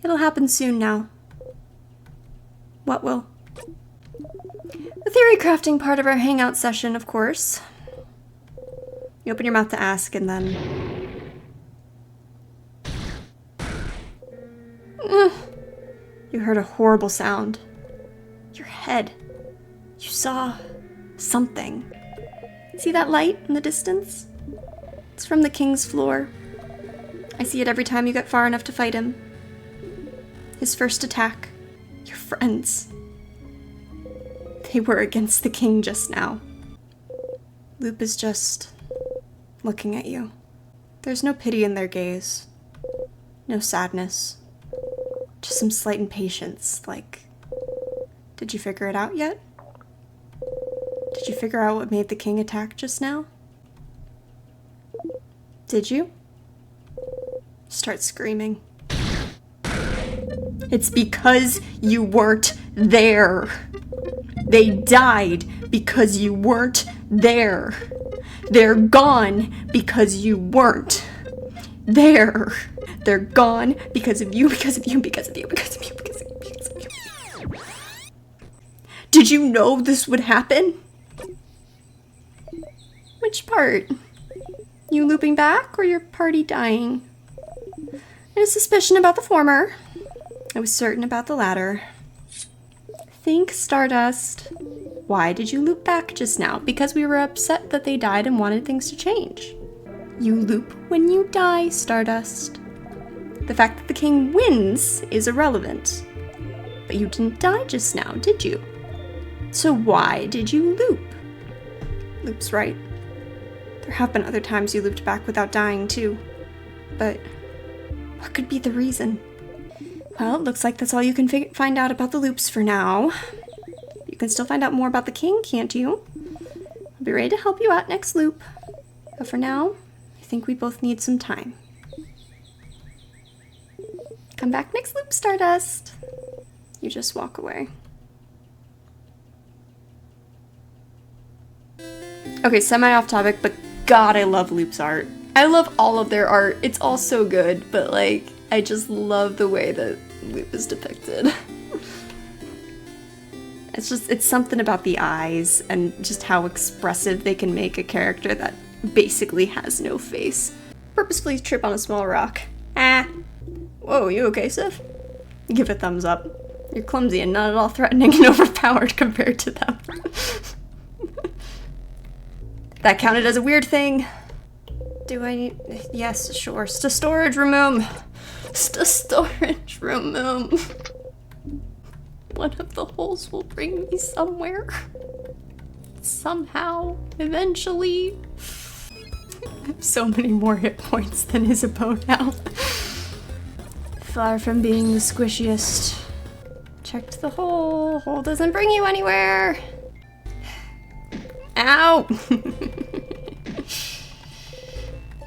It'll happen soon now. What will? The theory crafting part of our hangout session, of course. You open your mouth to ask and then... You heard a horrible sound. Your head. You saw something. See that light in the distance? It's from the king's floor. I see it every time you get far enough to fight him. His first attack. Your friends. They were against the king just now. Loop is just looking at you. There's no pity in their gaze. No sadness. Just some slight impatience, like, did you figure it out yet? Did you figure out what made the king attack just now? Did you? Start screaming. It's because you weren't there. They died because you weren't there. They're gone because you weren't there. They're gone because of you, because of you, because of you, because of you, because of you, because of you. Did you know this would happen? Which part? You looping back or your party dying? I had a suspicion about the former. I was certain about the latter. Think, Stardust. Why did you loop back just now? Because we were upset that they died and wanted things to change. You loop when you die, Stardust. The fact that the king wins is irrelevant. But you didn't die just now, did you? So why did you loop? Loop's right. There have been other times you looped back without dying, too. But what could be the reason? Well, it looks like that's all you can find out about the loops for now. You can still find out more about the king, can't you? I'll be ready to help you out next loop. But for now, I think we both need some time. Come back next loop, Stardust. You just walk away. Okay, semi off topic, but God, I love Loop's art. I love all of their art. It's all so good, but like, I just love the way that Loop is depicted. It's something about the eyes and just how expressive they can make a character that basically has no face. Purposefully trip on a small rock. Ah. Whoa, you okay, Sif? Give a thumbs up. You're clumsy and not at all threatening and overpowered compared to them. That counted as a weird thing. Do I need... Yes, sure. Storage room. Storage room. One of the holes will bring me somewhere. Somehow. Eventually. I have so many more hit points than Isabeau now. Far from being the squishiest. Checked the hole. Hole doesn't bring you anywhere. Ow!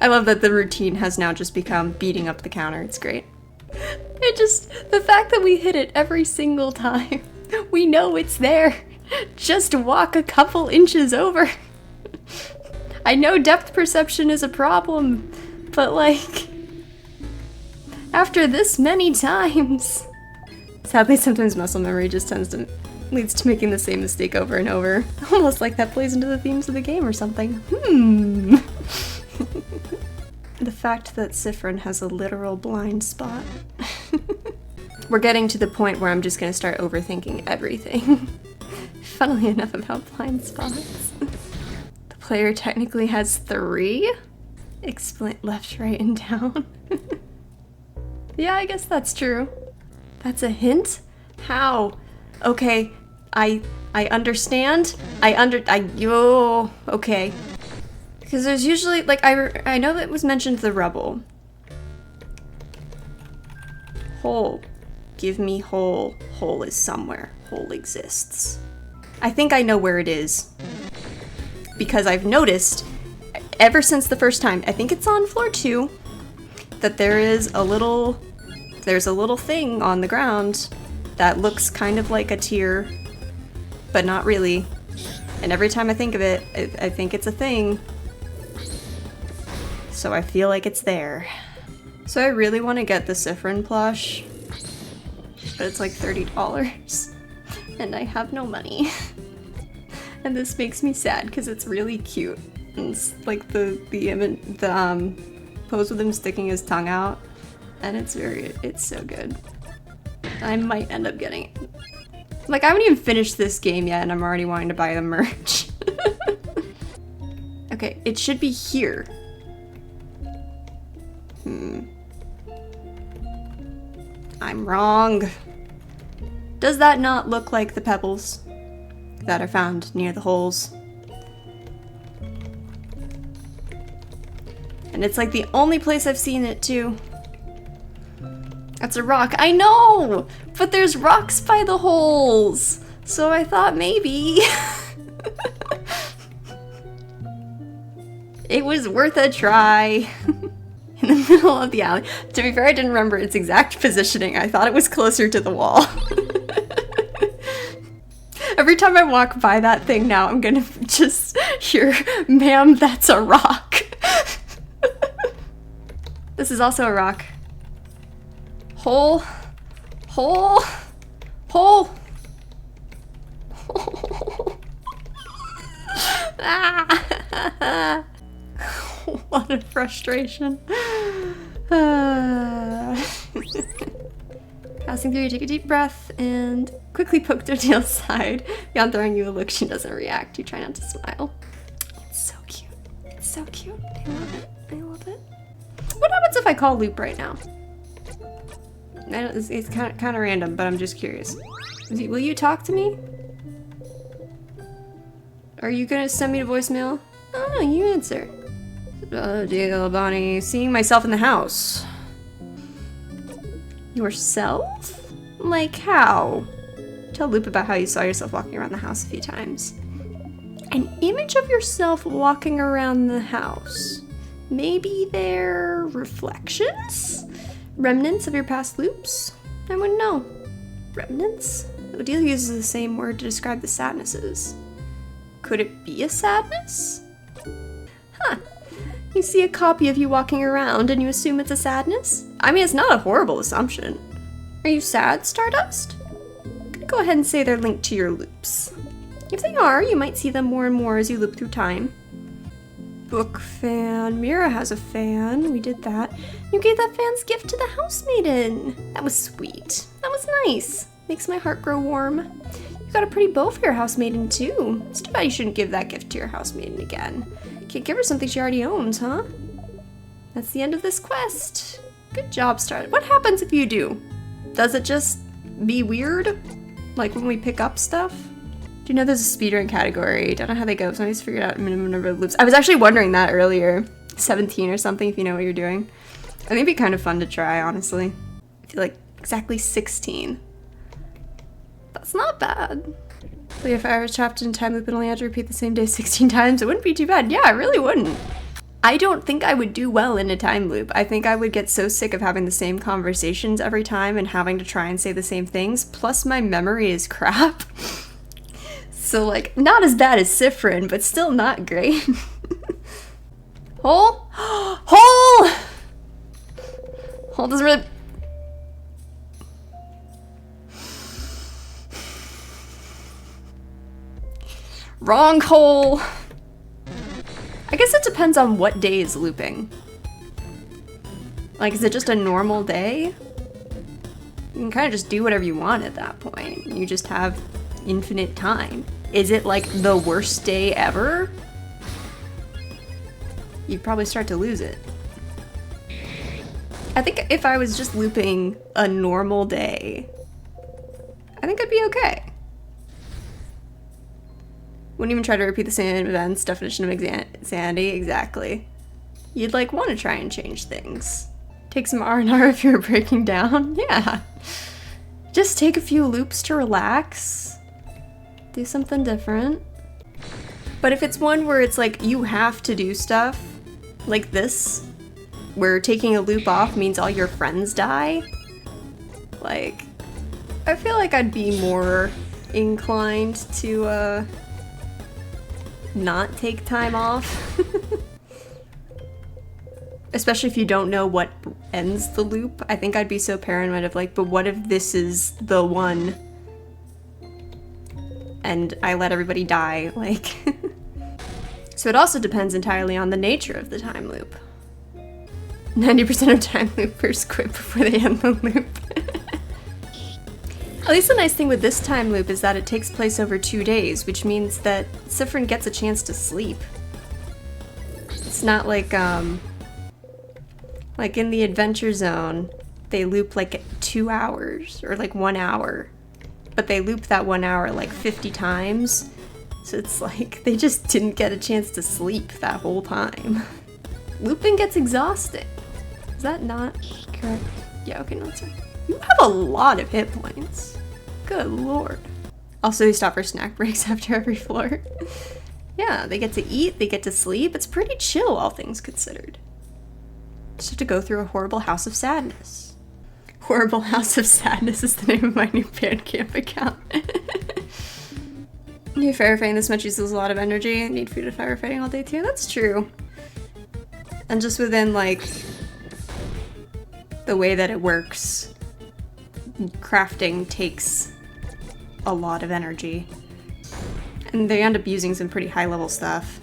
I love that the routine has now just become beating up the counter. It's great. The fact that we hit it every single time. We know it's there. Just walk a couple inches over. I know depth perception is a problem, but like, after this many times. Sadly, sometimes muscle memory just leads to making the same mistake over and over. Almost like that plays into the themes of the game or something. The fact that Siffrin has a literal blind spot. We're getting to the point where I'm just gonna start overthinking everything. Funnily enough about blind spots. The player technically has 3? Explain left, right, and down. Yeah, I guess that's true. That's a hint? How? Okay, I understand. Okay. Because there's usually, like, I know that it was mentioned the rubble. Hole. Give me hole. Hole is somewhere. Hole exists. I think I know where it is. Because I've noticed, ever since the first time, I think it's on floor 2, that there's a little thing on the ground that looks kind of like a tear, but not really. And every time I think of it, I think it's a thing. So I feel like it's there. So I really want to get the Siffrin plush, but it's like $30 and I have no money. And this makes me sad because it's really cute. And it's like the pose with him sticking his tongue out, and it's so good. I might end up getting it. Like, I haven't even finished this game yet and I'm already wanting to buy the merch. Okay, it should be here. I'm wrong. Does that not look like the pebbles that are found near the holes? And it's like the only place I've seen it too. That's a rock. I know! But there's rocks by the holes! So I thought maybe. It was worth a try. In the middle of the alley. To be fair, I didn't remember its exact positioning. I thought it was closer to the wall. Every time I walk by that thing now, I'm gonna just hear, "Ma'am, that's a rock." This is also a rock. Hole. Hole. Hole. Hole. Ah. What a frustration. Passing through, you take a deep breath and quickly poke Dodale's side. Beyond throwing you a look, she doesn't react. You try not to smile. It's so cute. It's so cute. I love it. I love it. What happens if I call Loop right now? It's kind of random, but I'm just curious. Will you talk to me? Are you gonna send me a voicemail? Oh no, you answer. Oh dear, Bonnie. Seeing myself in the house. Yourself? Like how? Tell Loop about how you saw yourself walking around the house a few times. An image of yourself walking around the house. Maybe they're reflections? Remnants of your past loops? I wouldn't know. Remnants? Odelia uses the same word to describe the sadnesses. Could it be a sadness? Huh. You see a copy of you walking around and you assume it's a sadness? I mean, it's not a horrible assumption. Are you sad, Stardust? Go ahead and say they're linked to your loops. If they are, you might see them more and more as you loop through time. Book fan. Mira has a fan. We did that. You gave that fan's gift to the housemaiden. That was sweet. That was nice. Makes my heart grow warm. You got a pretty bow for your housemaiden, too. It's too bad you shouldn't give that gift to your housemaiden again. Can't give her something she already owns, huh? That's the end of this quest. Good job, Star. What happens if you do? Does it just be weird? Like when we pick up stuff? Do you know there's a speedrun category? Don't know how they go. Somebody's figured out minimum number of loops. I was actually wondering that earlier. 17 or something, if you know what you're doing. I think it'd be kind of fun to try, honestly. I feel like exactly 16. That's not bad. But if I was trapped in a time loop and only had to repeat the same day 16 times, it wouldn't be too bad. Yeah, it really wouldn't. I don't think I would do well in a time loop. I think I would get so sick of having the same conversations every time and having to try and say the same things. Plus my memory is crap. So like, not as bad as Sifrin, but still not great. Hole? Hole! Hole doesn't really... Wrong hole! I guess it depends on what day is looping. Like, is it just a normal day? You can kind of just do whatever you want at that point. You just have infinite time. Is it like the worst day ever? You'd probably start to lose it. I think if I was just looping a normal day, I think I'd be okay. Wouldn't even try to repeat the same events. Definition of insanity, exactly. You'd like want to try and change things. Take some R&R if you're breaking down. Yeah. Just take a few loops to relax. Do something different. But if it's one where it's like you have to do stuff, like this, where taking a loop off means all your friends die, like, I feel like I'd be more inclined to, not take time off. Especially if you don't know what ends the loop, I think I'd be so paranoid of like, but what if this is the one and I let everybody die, like. So it also depends entirely on the nature of the time loop. 90% of time loopers quit before they end the loop. At least the nice thing with this time loop is that it takes place over 2 days, which means that Siffrin gets a chance to sleep. It's not like in the Adventure Zone, they loop like 2 hours, or like 1 hour. But they loop that 1 hour like 50 times. So it's like, they just didn't get a chance to sleep that whole time. Looping gets exhausting. Is that not correct? Yeah, okay, no, that's right. You have a lot of hit points. Good lord. Also, they stop for snack breaks after every floor. Yeah, they get to eat, they get to sleep. It's pretty chill, all things considered. Just have to go through a horrible house of sadness. Horrible House of Sadness is the name of my new Bandcamp account. New firefighting this much uses a lot of energy. Need food and firefighting all day too. That's true. And just within, like, the way that it works, crafting takes a lot of energy. And they end up using some pretty high-level stuff.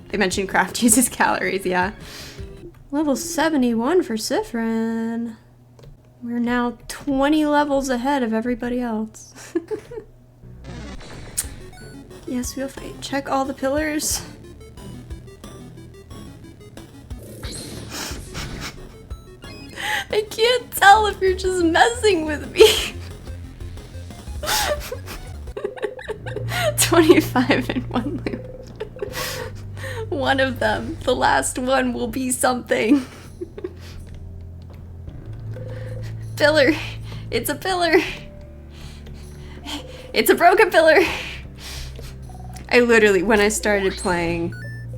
They mentioned craft uses calories, yeah. Level 71 for Siffrin. We're now 20 levels ahead of everybody else. Yes, we'll fight. Check all the pillars. I can't tell if you're just messing with me. 25 in one loop. One of them, the last one, will be something. Pillar. It's a pillar. It's a broken pillar. I literally, when I started playing,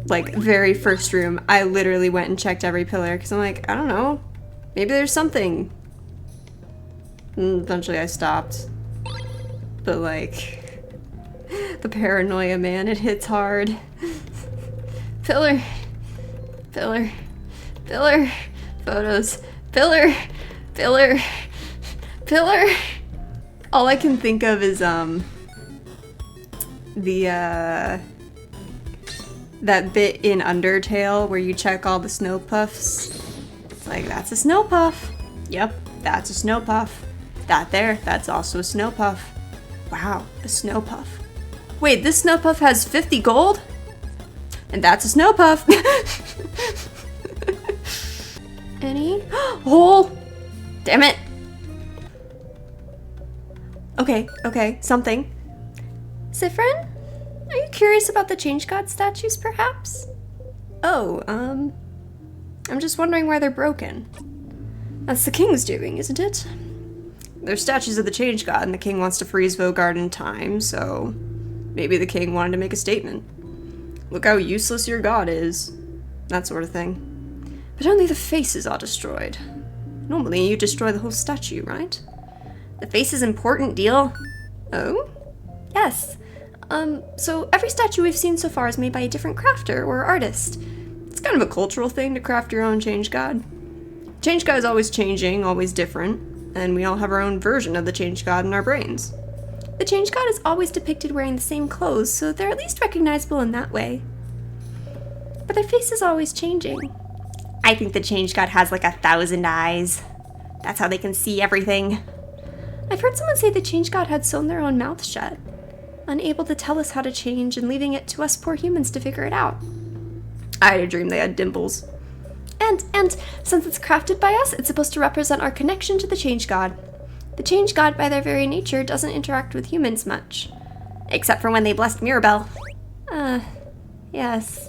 like, very first room, I literally went and checked every pillar, because I'm like, I don't know, maybe there's something. And eventually I stopped. But, like, the paranoia, man, it hits hard. Pillar. Pillar. Pillar. Photos. Pillar. Pillar. Pillar. All I can think of is, that bit in Undertale where you check all the snow puffs. It's like, that's a snow puff. Yep, that's a snow puff. That there, that's also a snow puff. Wow, a snow puff. Wait, this snow puff has 50 gold? And that's a snow puff. Any? Hole! Damn it! Okay, something. Siffrin? Are you curious about the Change God statues, perhaps? Oh, I'm just wondering why they're broken. That's the king's doing, isn't it? They're statues of the Change God, and the king wants to freeze Vogard in time, so maybe the king wanted to make a statement. Look how useless your god is. That sort of thing. But only the faces are destroyed. Normally, you destroy the whole statue, right? The face is important, deal. Oh? Yes. So every statue we've seen so far is made by a different crafter or artist. It's kind of a cultural thing to craft your own Change God. Change God is always changing, always different, and we all have our own version of the Change God in our brains. The Change God is always depicted wearing the same clothes, so they're at least recognizable in that way. But their face is always changing. I think the Change God has like 1,000 eyes. That's how they can see everything. I've heard someone say the Change God had sewn their own mouth shut, unable to tell us how to change and leaving it to us poor humans to figure it out. I had a dream they had dimples. And since it's crafted by us, it's supposed to represent our connection to the Change God. The Change God, by their very nature, doesn't interact with humans much. Except for when they blessed Mirabelle. Yes.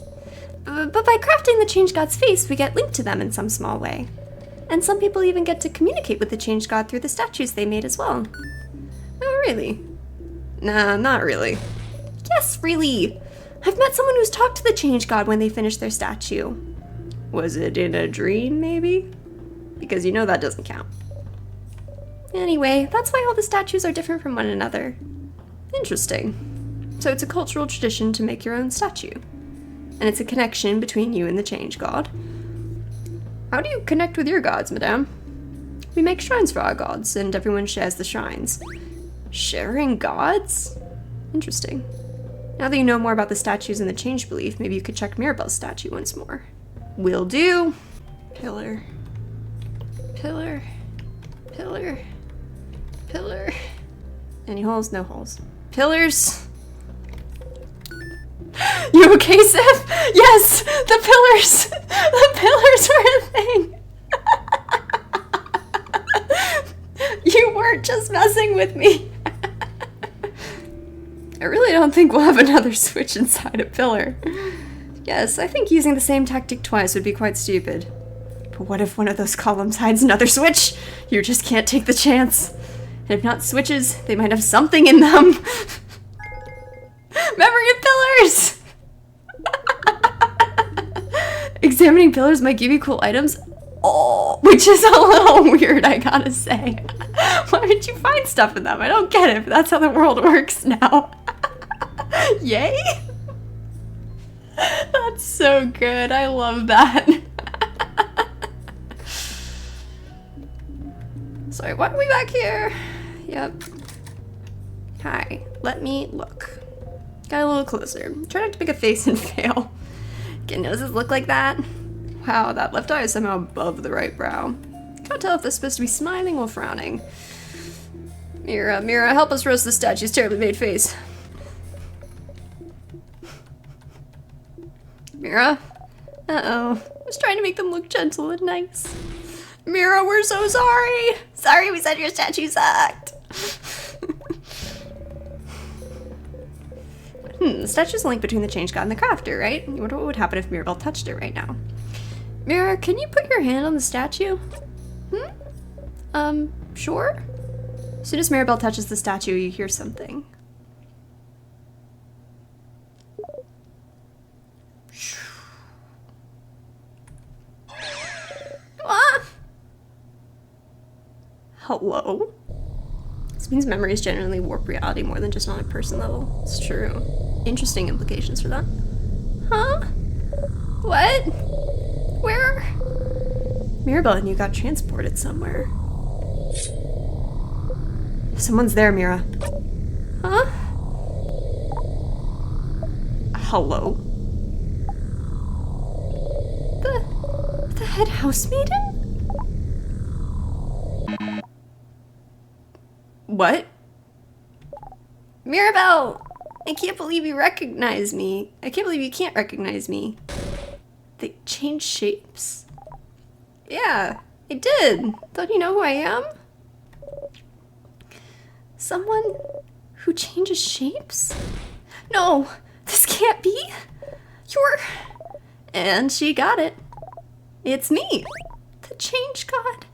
But by crafting the Change God's face, we get linked to them in some small way. And some people even get to communicate with the Change God through the statues they made as well. Oh, really? Nah, not really. Yes, really! I've met someone who's talked to the Change God when they finished their statue. Was it in a dream, maybe? Because you know that doesn't count. Anyway, that's why all the statues are different from one another. Interesting. So it's a cultural tradition to make your own statue. And it's a connection between you and the Change God. How do you connect with your gods, madame? We make shrines for our gods, and everyone shares the shrines. Sharing gods? Interesting. Now that you know more about the statues and the change belief, maybe you could check Mirabelle's statue once more. Will do. Pillar. Pillar. Pillar. Pillar. Any holes? No holes. Pillars. You okay, Sif? Yes! The pillars! The pillars were a thing! You weren't just messing with me. I really don't think we'll have another switch inside a pillar. Yes, I think using the same tactic twice would be quite stupid. But what if one of those columns hides another switch? You just can't take the chance. And if not switches, they might have something in them. Memory of pillars! Examining pillars might give you cool items. Oh, which is a little weird, I gotta say. Why would you find stuff in them? I don't get it, but that's how the world works now. Yay! That's so good. I love that. Sorry, why are we back here? Yep. Hi, let me look. Got a little closer. Try not to make a face and fail. Can noses look like that? Wow, that left eye is somehow above the right brow. Can't tell if they're supposed to be smiling or frowning. Mira, Mira, help us roast the statue's terribly made face. Mira? Uh-oh. I was trying to make them look gentle and nice. Mira, we're so sorry! Sorry we said your statue sucked! The statue's a link between the change god and the crafter, right? I wonder what would happen if Mirabelle touched it right now. Mira, can you put your hand on the statue? Sure? As soon as Mirabelle touches the statue, you hear something. Ah! Hello? This means memories generally warp reality more than just on a person level. It's true. Interesting implications for that. Huh? What? Where? Mirabelle and you got transported somewhere. Someone's there, Mira. Huh? Hello? The head housemaiden? What? Mirabelle! I can't believe you recognize me. I can't believe you can't recognize me. They changed shapes? Yeah, I did. Don't you know who I am? Someone who changes shapes? No, this can't be. You're... And she got it. It's me, the change god.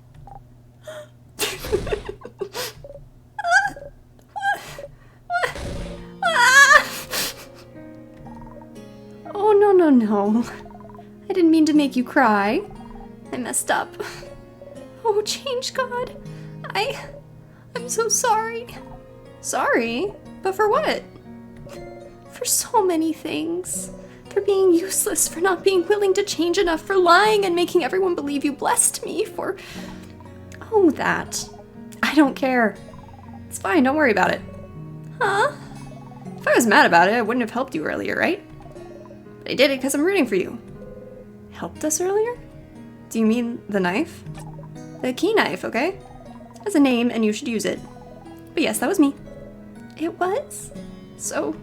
Oh, no. I didn't mean to make you cry. I messed up. Oh, change god. I'm so sorry. Sorry? But for what? For so many things. For being useless, for not being willing to change enough, for lying and making everyone believe you blessed me, for... Oh, that. I don't care. It's fine, don't worry about it. Huh? If I was mad about it, I wouldn't have helped you earlier, right? But I did it because I'm rooting for you. Helped us earlier? Do you mean the knife? The key knife, okay? It has a name and you should use it. But yes, that was me. It was? So...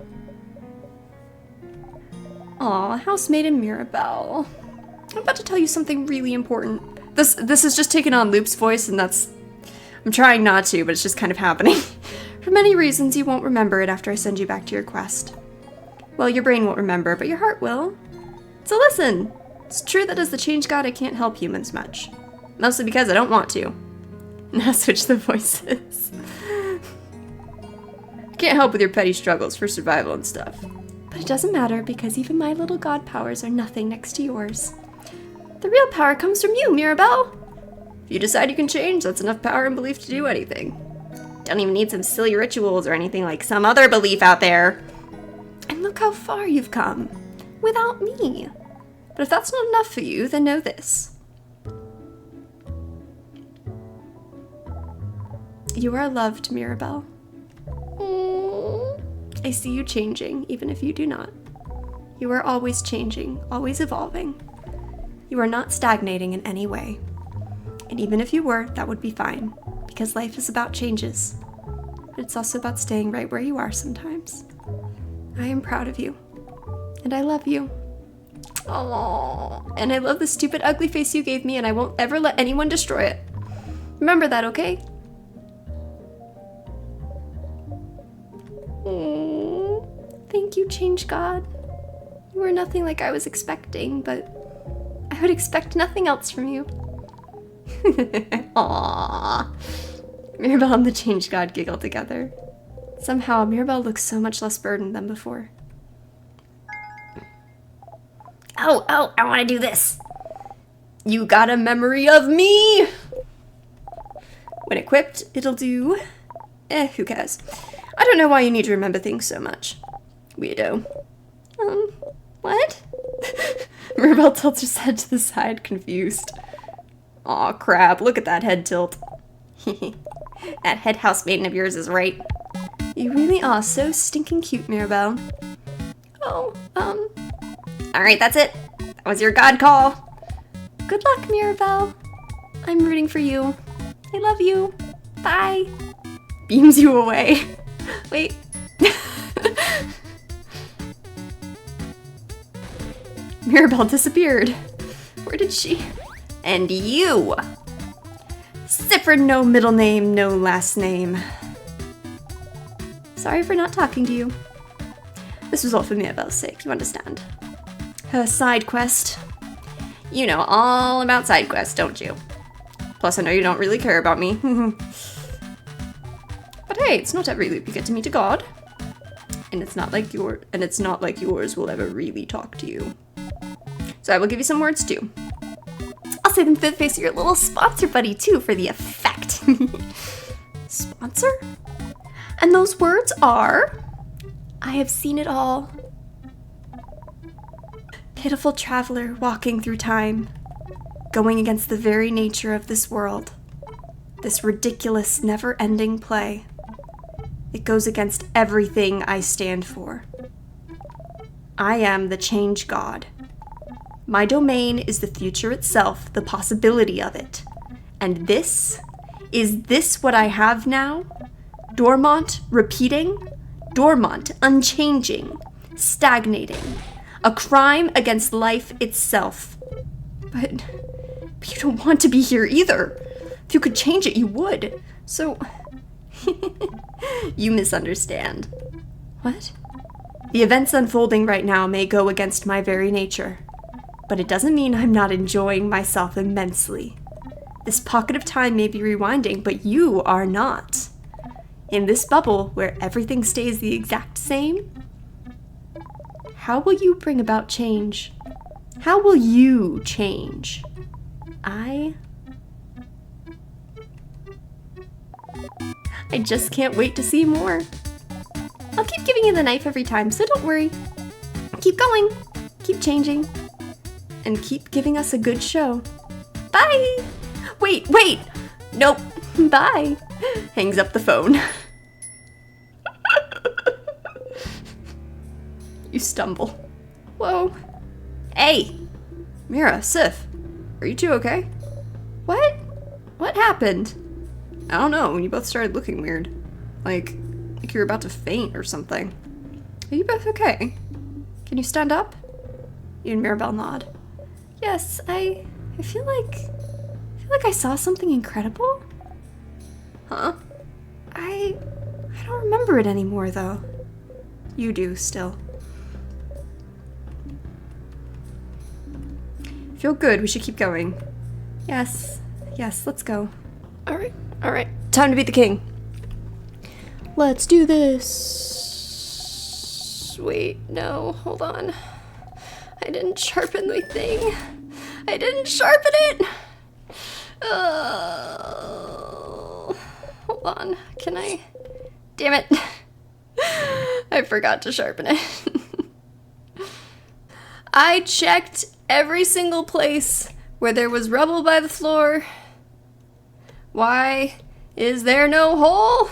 Aw, housemaiden Mirabelle. I'm about to tell you something really important. This is just taking on Loop's voice, and that's... I'm trying not to, but it's just kind of happening. For many reasons, you won't remember it after I send you back to your quest. Well, your brain won't remember, but your heart will. So listen! It's true that as the change god, I can't help humans much. Mostly because I don't want to. Now switch the voices. I can't help with your petty struggles for survival and stuff. But it doesn't matter, because even my little god powers are nothing next to yours. The real power comes from you, Mirabelle! If you decide you can change, that's enough power and belief to do anything. Don't even need some silly rituals or anything like some other belief out there. And look how far you've come. Without me. But if that's not enough for you, then know this. You are loved, Mirabelle. I see you changing, even if you do not. You are always changing, always evolving. You are not stagnating in any way. And even if you were, that would be fine, because life is about changes. But it's also about staying right where you are sometimes. I am proud of you. And I love you. Aww. And I love the stupid ugly face you gave me, and I won't ever let anyone destroy it. Remember that, okay? Thank you, Change God. You were nothing like I was expecting, but I would expect nothing else from you. Aww. Mirabelle and the Change God giggle together. Somehow, Mirabelle looks so much less burdened than before. Oh, I want to do this. You got a memory of me! When equipped, it'll do... who cares? I don't know why you need to remember things so much. Weirdo. What? Mirabelle tilts her head to the side, confused. Aw, crap, look at that head tilt. That head housemaiden of yours is right. You really are so stinking cute, Mirabelle. Alright, that's it. That was your god call. Good luck, Mirabelle. I'm rooting for you. I love you. Bye. Beams you away. Wait. Mirabelle disappeared. Where did she? And you! Zipper, no middle name, no last name. Sorry for not talking to you. This was all for Mirabelle's sake, you understand. Her side quest. You know all about side quests, don't you? Plus, I know you don't really care about me. But hey, it's not every loop you get to meet a god. And it's not like yours will ever really talk to you. So I will give you some words too. I'll say them to the face of your little sponsor buddy too for the effect. Sponsor? And those words are... I have seen it all. Pitiful traveler walking through time, going against the very nature of this world. This ridiculous, never-ending play. It goes against everything I stand for. I am the Change God. My domain is the future itself, the possibility of it. And is this what I have now? Dormant, repeating? Dormant, unchanging, stagnating. A crime against life itself. But you don't want to be here either. If you could change it, you would. So... You misunderstand. What? The events unfolding right now may go against my very nature. But it doesn't mean I'm not enjoying myself immensely. This pocket of time may be rewinding, but you are not. In this bubble where everything stays the exact same, how will you bring about change? How will you change? I just can't wait to see more. I'll keep giving you the knife every time, so don't worry. Keep going, keep changing, and keep giving us a good show. Bye! Wait! Nope. Bye. Hangs up the phone. You stumble. Whoa. Hey! Mira, Sif. Are you two okay? What? What happened? I don't know, you both started looking weird. Like you were about to faint or something. Are you both okay? Can you stand up? You and Mirabelle nod. Yes, I feel like I saw something incredible. Huh? I don't remember it anymore though. You do still. Feel good, we should keep going. Yes, let's go. Alright. Time to beat the king. Let's do this. Wait, no, hold on. I didn't sharpen my thing. I didn't sharpen it! Hold on, can I? Damn it. I forgot to sharpen it. I checked every single place where there was rubble by the floor. Why Is there no hole?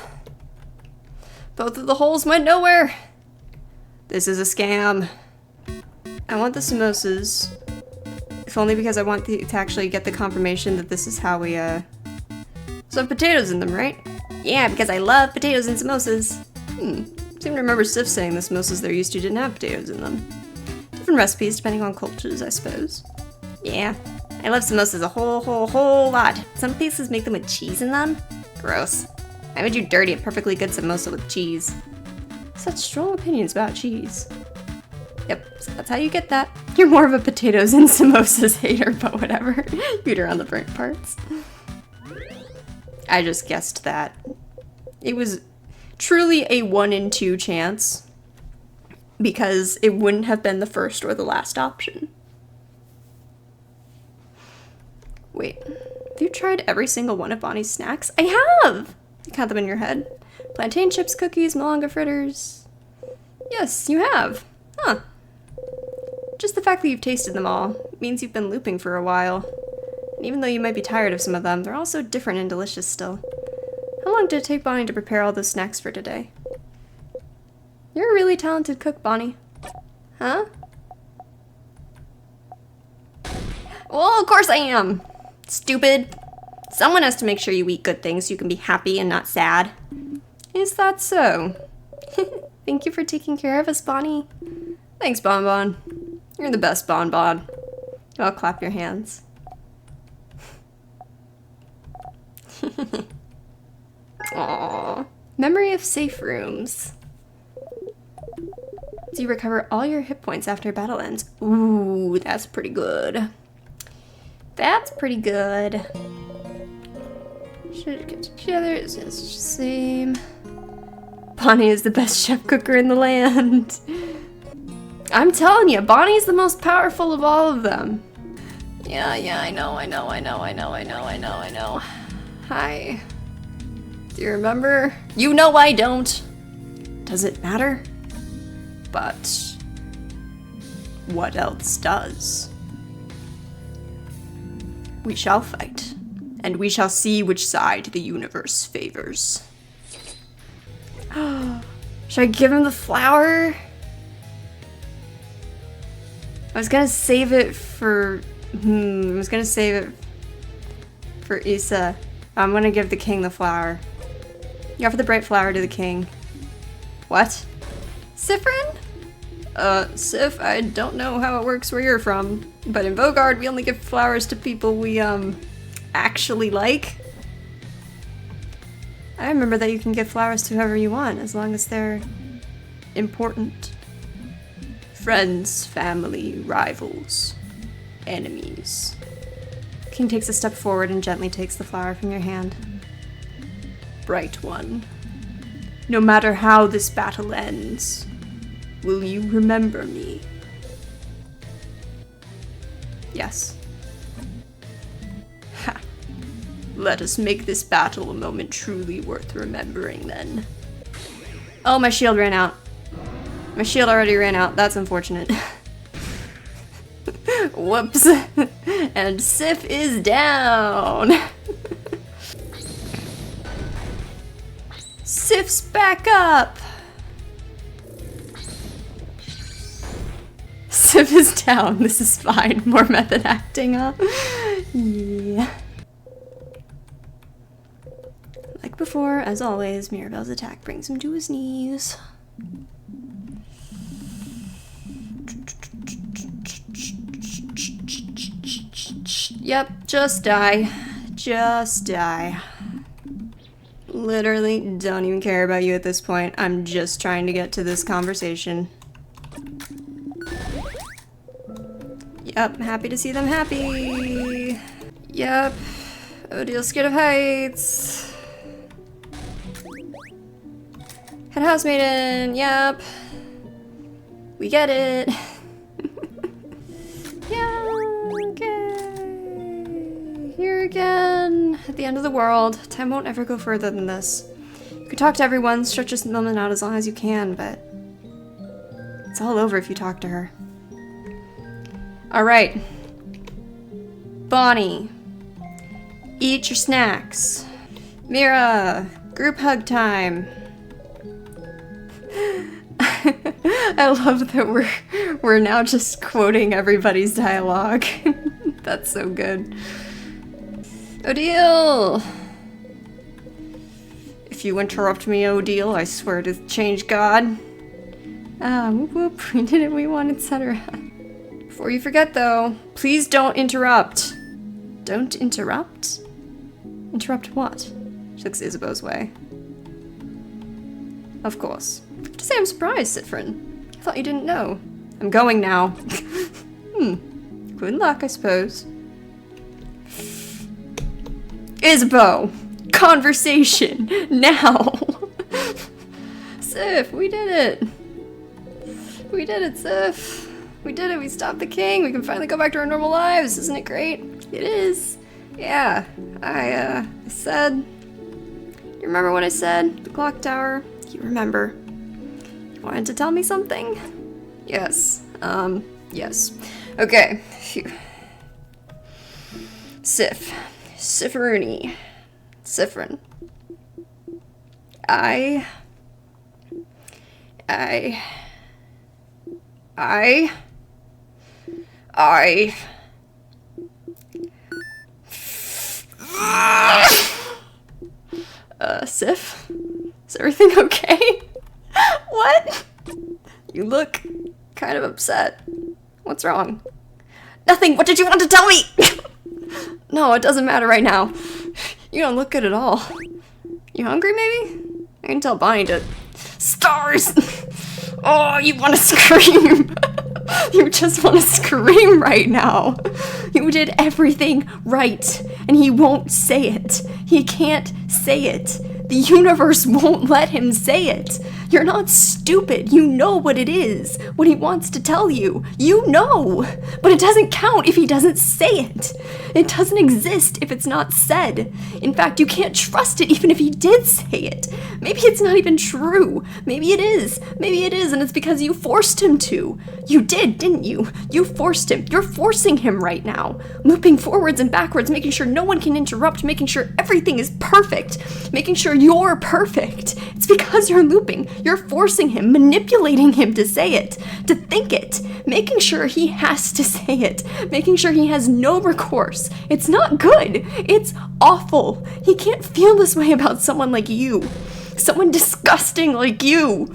Both of the holes went nowhere. This is a scam. I want the samosas. If only because I want to actually get the confirmation that this is how we, some potatoes in them, right? Yeah, because I love potatoes and samosas. Seem to remember Sif saying the samosas they're used to didn't have potatoes in them. Different recipes depending on cultures, I suppose. Yeah, I love samosas a whole lot. Some places make them with cheese in them. Gross. Why would you dirty a perfectly good samosa with cheese? Such strong opinions about cheese. Yep, so that's how you get that. You're more of a potatoes and samosas hater, but whatever. Beat around the burnt parts. I just guessed that. It was truly a 1 in 2 chance, because it wouldn't have been the first or the last option. Wait, have you tried every single one of Bonnie's snacks? I have! You count them in your head. Plantain chips, cookies, malanga fritters. Yes, you have. Huh. Just the fact that you've tasted them all means you've been looping for a while. And even though you might be tired of some of them, they're all so different and delicious still. How long did it take Bonnie to prepare all those snacks for today? You're a really talented cook, Bonnie. Huh? Well, of course I am! Stupid. Someone has to make sure you eat good things so you can be happy and not sad. Is that so? Thank you for taking care of us, Bonnie. Thanks, Bonbon. You're the best, Bonbon. I'll clap your hands. Aww. Memory of safe rooms. So you recover all your hit points after a battle ends. Ooh, that's pretty good. That's pretty good. Should get together. It's the same. Bonnie is the best chef cooker in the land. I'm telling you, Bonnie's the most powerful of all of them. Yeah, I know. Hi. Do you remember? You know I don't. Does it matter? But what else does? We shall fight, and we shall see which side the universe favors. Should I give him the flower? I was gonna save it for... Issa. I'm gonna give the king the flower. You offer the bright flower to the king. What? Sifrin? Sif, I don't know how it works where you're from, but in Vogard we only give flowers to people we, actually like. I remember that you can give flowers to whoever you want, as long as they're important. Friends, family, rivals, enemies. King takes a step forward and gently takes the flower from your hand. Bright one, no matter how this battle ends, will you remember me? Yes. Ha! Let us make this battle a moment truly worth remembering then. Oh, my shield ran out. My shield already ran out. That's unfortunate. Whoops. And Sif is down. Sif's back up. Sif is down. This is fine. More method acting, huh? Yeah. Like before, as always, Mirabelle's attack brings him to his knees. Yep, just die. Just die. Literally don't even care about you at this point. I'm just trying to get to this conversation. Yep, happy to see them happy. Yep. Odile scared of heights. Head house maiden, yep. We get it. Yeah, okay. Here again, at the end of the world. Time won't ever go further than this. You can talk to everyone, stretch this moment out as long as you can, but it's all over if you talk to her. Alright. Bonnie. Eat your snacks. Mira! Group hug time! I love that we're now just quoting everybody's dialogue. That's so good. Odile! If you interrupt me, Odile, I swear to change God. Whoop whoop, we did it, we won, etc. Before you forget though, please don't interrupt. Don't interrupt? Interrupt what? She looks Isabeau's way. Of course. I have to say I'm surprised, Cypherin. I thought you didn't know. I'm going now. Good luck, I suppose. Isabeau! Conversation! Now! Sif, we did it! We did it, Sif! We did it, we stopped the king! We can finally go back to our normal lives! Isn't it great? It is! Yeah, I said... You remember what I said? The clock tower? You remember. You wanted to tell me something? Yes. Yes. Okay. Phew. Sif. Sifferoony. Cypherin. I Sif? Is everything okay? What? You look kind of upset. What's wrong? Nothing! What did you want to tell me? No, it doesn't matter right now. You don't look good at all. You hungry, maybe? I can tell Bonnie to... Stars! Oh, you want to scream! You just want to scream right now. You did everything right, and he won't say it. He can't say it. The universe won't let him say it. You're not stupid. You know what it is. What he wants to tell you. You know. But it doesn't count if he doesn't say it. It doesn't exist if it's not said. In fact, you can't trust it even if he did say it. Maybe it's not even true. Maybe it is. Maybe it is, and it's because you forced him to. You did, didn't you? You forced him. You're forcing him right now. Looping forwards and backwards, making sure no one can interrupt, making sure everything is perfect, making sure you're perfect. It's because you're looping. You're forcing him, manipulating him to say it, to think it, making sure he has to say it, making sure he has no recourse. It's not good. It's awful. He can't feel this way about someone like you. Someone disgusting like you.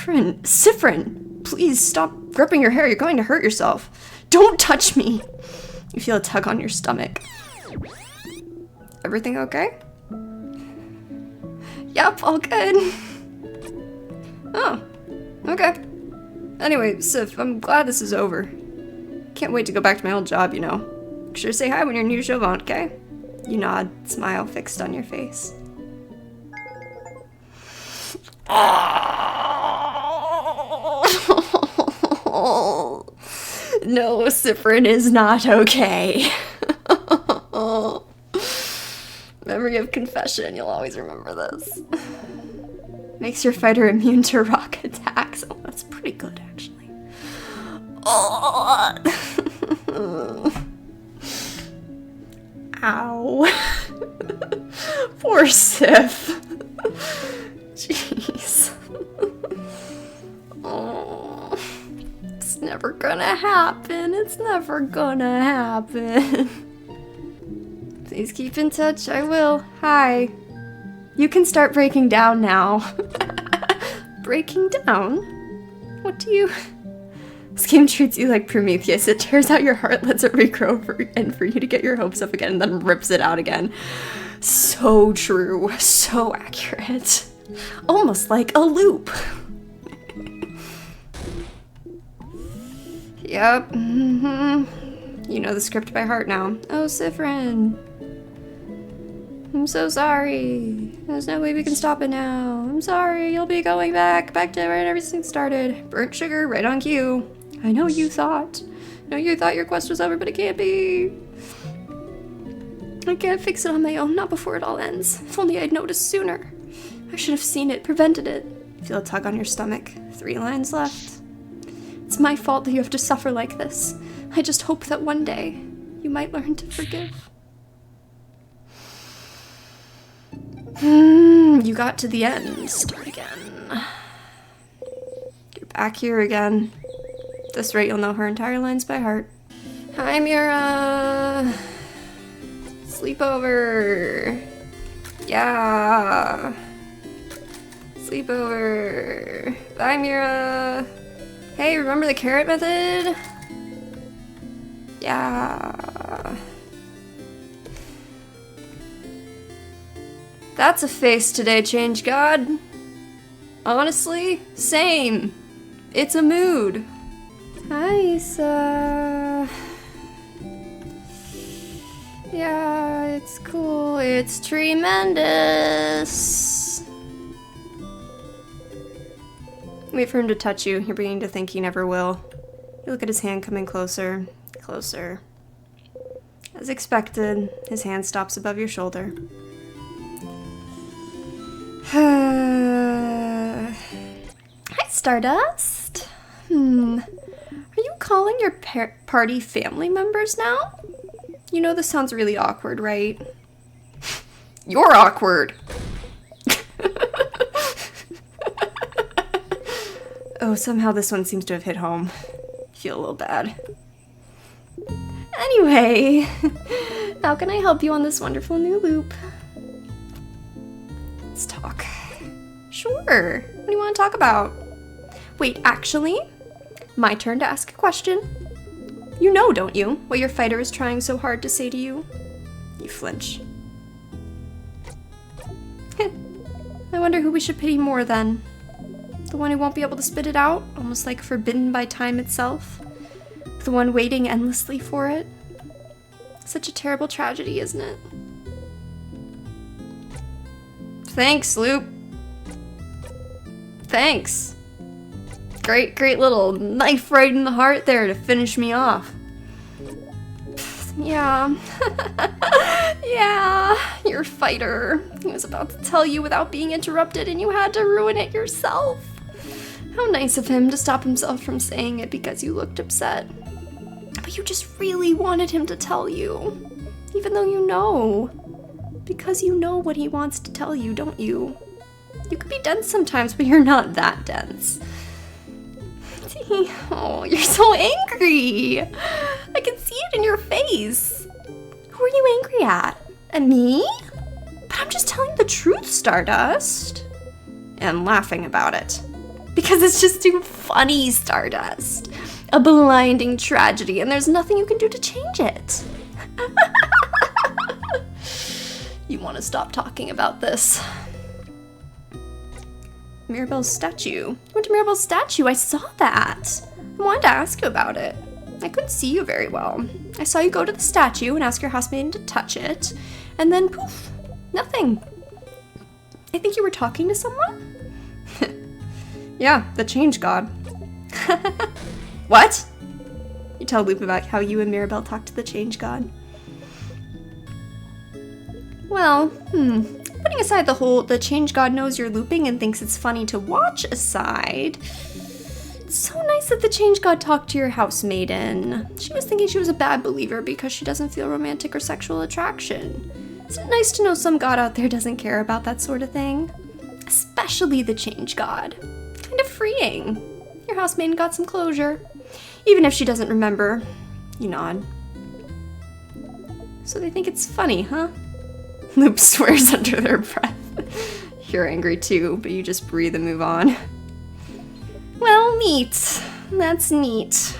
Cypherin, please stop gripping your hair. You're going to hurt yourself. Don't touch me. You feel a tug on your stomach. Everything okay? Yep, all good. Oh, okay. Anyway, Sif, I'm glad this is over. Can't wait to go back to my old job, you know. Make sure to say hi when you're new to Chauvin, okay? You nod, smile fixed on your face. Oh. No, Cypherin is not okay. Memory of confession, you'll always remember this. Makes your fighter immune to rock attacks. Oh, that's pretty good, actually. Oh. Ow. Poor Sif. Jeez. Oh. It's never gonna happen. It's never gonna happen. Please keep in touch. I will. Hi. You can start breaking down now. Breaking down? What do you... This game treats you like Prometheus. It tears out your heart, lets it regrow, and for you to get your hopes up again, and then rips it out again. So true. So accurate. Almost like a loop. Yep. You know the script by heart now. Oh, Cypherin. I'm so sorry. There's no way we can stop it now. I'm sorry. You'll be going back to where everything started. Burnt sugar, right on cue. I know you thought. Your quest was over, but it can't be. I can't fix it on my own, not before it all ends. If only I'd noticed sooner. I should have seen it, prevented it. Feel a tug on your stomach. 3 lines left. It's my fault that you have to suffer like this. I just hope that one day you might learn to forgive. You got to the end. Start again. You're back here again. At this rate, you'll know her entire lines by heart. Hi, Mira. Sleepover. Yeah. Sleepover. Bye, Mira. Hey, remember the carrot method? Yeah. That's a face today, Change God. Honestly, same. It's a mood. Hi, Isa. Yeah, it's cool. It's tremendous. Wait for him to touch you. You're beginning to think he never will. You look at his hand coming closer, closer. As expected, his hand stops above your shoulder. Hi, Stardust. Are you calling your party family members now? You know this sounds really awkward, right? You're awkward. Oh, somehow this one seems to have hit home. Feel a little bad. Anyway, how can I help you on this wonderful new loop? Let's talk. Sure. What do you want to talk about? Wait, actually, my turn to ask a question. You know, don't you, what your fighter is trying so hard to say to you? You flinch. I wonder who we should pity more then. The one who won't be able to spit it out, almost like forbidden by time itself. The one waiting endlessly for it. Such a terrible tragedy, isn't it? Thanks, Loop. Thanks. Great little knife right in the heart there to finish me off. Yeah. Yeah, your fighter. He was about to tell you without being interrupted and you had to ruin it yourself. How nice of him to stop himself from saying it because you looked upset. But you just really wanted him to tell you. Even though you know. Because you know what he wants to tell you, don't you? You could be dense sometimes, but you're not that dense. Oh, you're so angry. I can see it in your face. Who are you angry at? At me? But I'm just telling the truth, Stardust. And laughing about it. Because it's just too funny, Stardust. A blinding tragedy, and there's nothing you can do to change it. You want to stop talking about this. Mirabelle's statue. You went to Mirabelle's statue, I saw that. I wanted to ask you about it. I couldn't see you very well. I saw you go to the statue and ask your housemaid to touch it, and then poof, nothing. I think you were talking to someone? Yeah, the Change God. What? You tell Loop about how you and Mirabelle talked to the Change God. Well, putting aside the Change God knows you're looping and thinks it's funny to watch aside, it's so nice that the Change God talked to your housemaiden. She was thinking she was a bad believer because she doesn't feel romantic or sexual attraction. Isn't it nice to know some god out there doesn't care about that sort of thing? Especially the Change God. Kind of freeing. Your housemaiden got some closure. Even if she doesn't remember. You nod. So they think it's funny, huh? Loop swears under their breath. You're angry too, but you just breathe and move on. Well, neat. That's neat.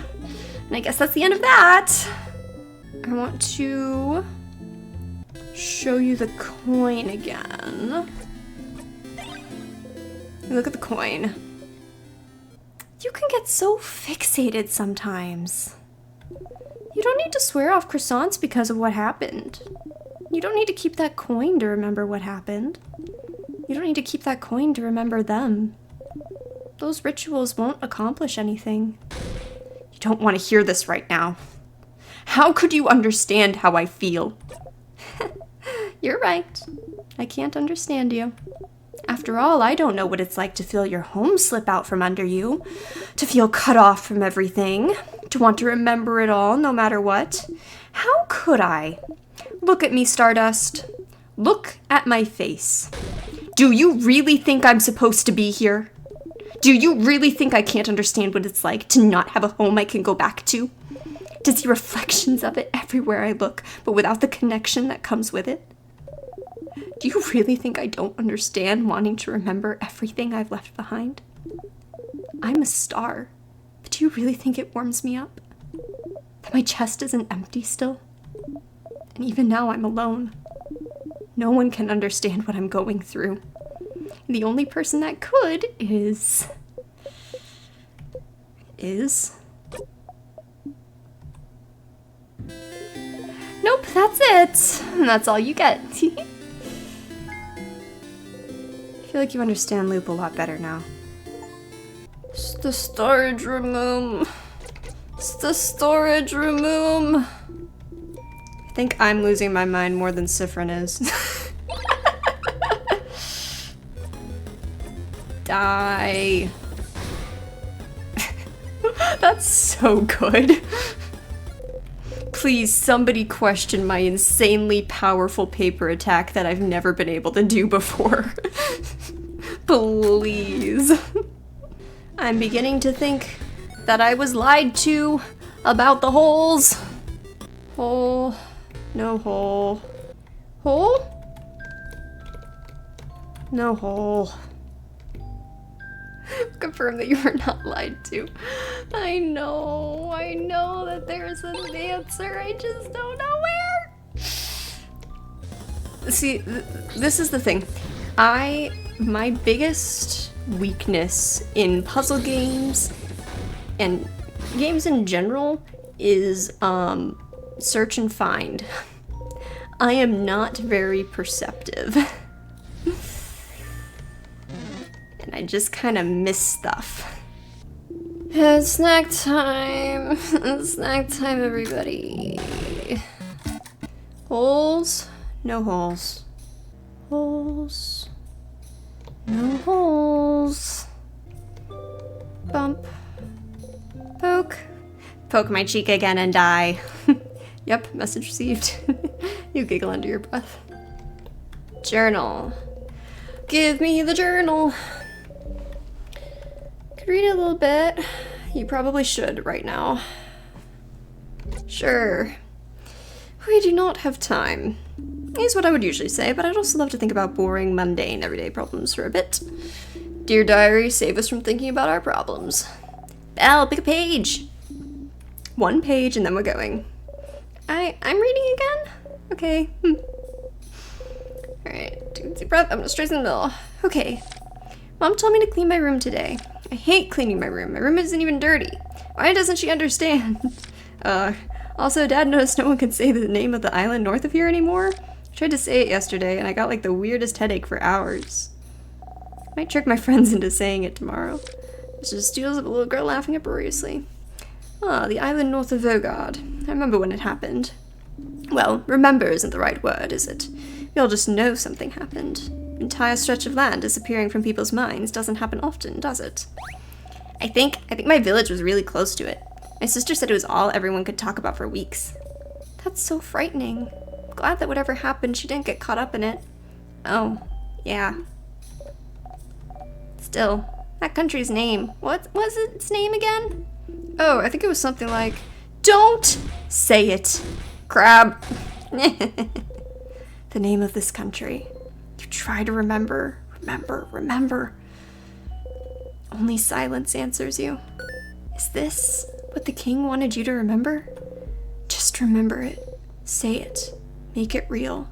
And I guess that's the end of that. I want to show you the coin again. Look at the coin. You can get so fixated sometimes. You don't need to swear off croissants because of what happened. You don't need to keep that coin to remember what happened. You don't need to keep that coin to remember them. Those rituals won't accomplish anything. You don't want to hear this right now. How could you understand how I feel? You're right. I can't understand you. After all, I don't know what it's like to feel your home slip out from under you, to feel cut off from everything, to want to remember it all no matter what. How could I? Look at me, Stardust. Look at my face. Do you really think I'm supposed to be here? Do you really think I can't understand what it's like to not have a home I can go back to? To see reflections of it everywhere I look, but without the connection that comes with it? Do you really think I don't understand wanting to remember everything I've left behind? I'm a star, but do you really think it warms me up? That my chest isn't empty still? And even now I'm alone. No one can understand what I'm going through. The only person that could is... Nope, that's it. That's all you get. I feel like you understand Loop a lot better now. It's the storage room. It's the storage room. I think I'm losing my mind more than Sifrin is. Die. That's so good. Please, somebody question my insanely powerful paper attack that I've never been able to do before. Please. I'm beginning to think that I was lied to about the holes. Hole. No hole. Hole? No hole. Confirm that you were not lied to. I know that there's an answer, I just don't know where. See, this is the thing. My biggest weakness in puzzle games and games in general is search and find. I am not very perceptive. And I just kind of miss stuff. It's snack time. It's snack time, everybody. Holes? No holes. Holes. No holes. Bump. Poke. Poke my cheek again and die. Yep, message received. You giggle under your breath. Journal. Give me the journal. Could read it a little bit. You probably should right now. Sure. We do not have time. Is what I would usually say, but I'd also love to think about boring, mundane, everyday problems for a bit. Dear diary, save us from thinking about our problems. Belle, pick a page. One page and then we're going. I'm reading again? Okay. Alright, take a deep breath. I'm gonna straight in the middle. Okay. Mom told me to clean my room today. I hate cleaning my room. My room isn't even dirty. Why doesn't she understand? Also, Dad noticed no one can say the name of the island north of here anymore. I tried to say it yesterday, and I got like the weirdest headache for hours. Might trick my friends into saying it tomorrow. It's just steals of a little girl laughing uproariously. The island north of Vogard. I remember when it happened. Well, remember isn't the right word, is it? We all just know something happened. An entire stretch of land disappearing from people's minds doesn't happen often, does it? I think my village was really close to it. My sister said it was all everyone could talk about for weeks. That's so frightening. Glad that whatever happened, she didn't get caught up in it. Oh, yeah. Still, that country's name. What was its name again? Oh, I think it was something like, don't say it, crab. The name of this country. You try to remember. Only silence answers you. Is this what the king wanted you to remember? Just remember it. Say it. Make it real.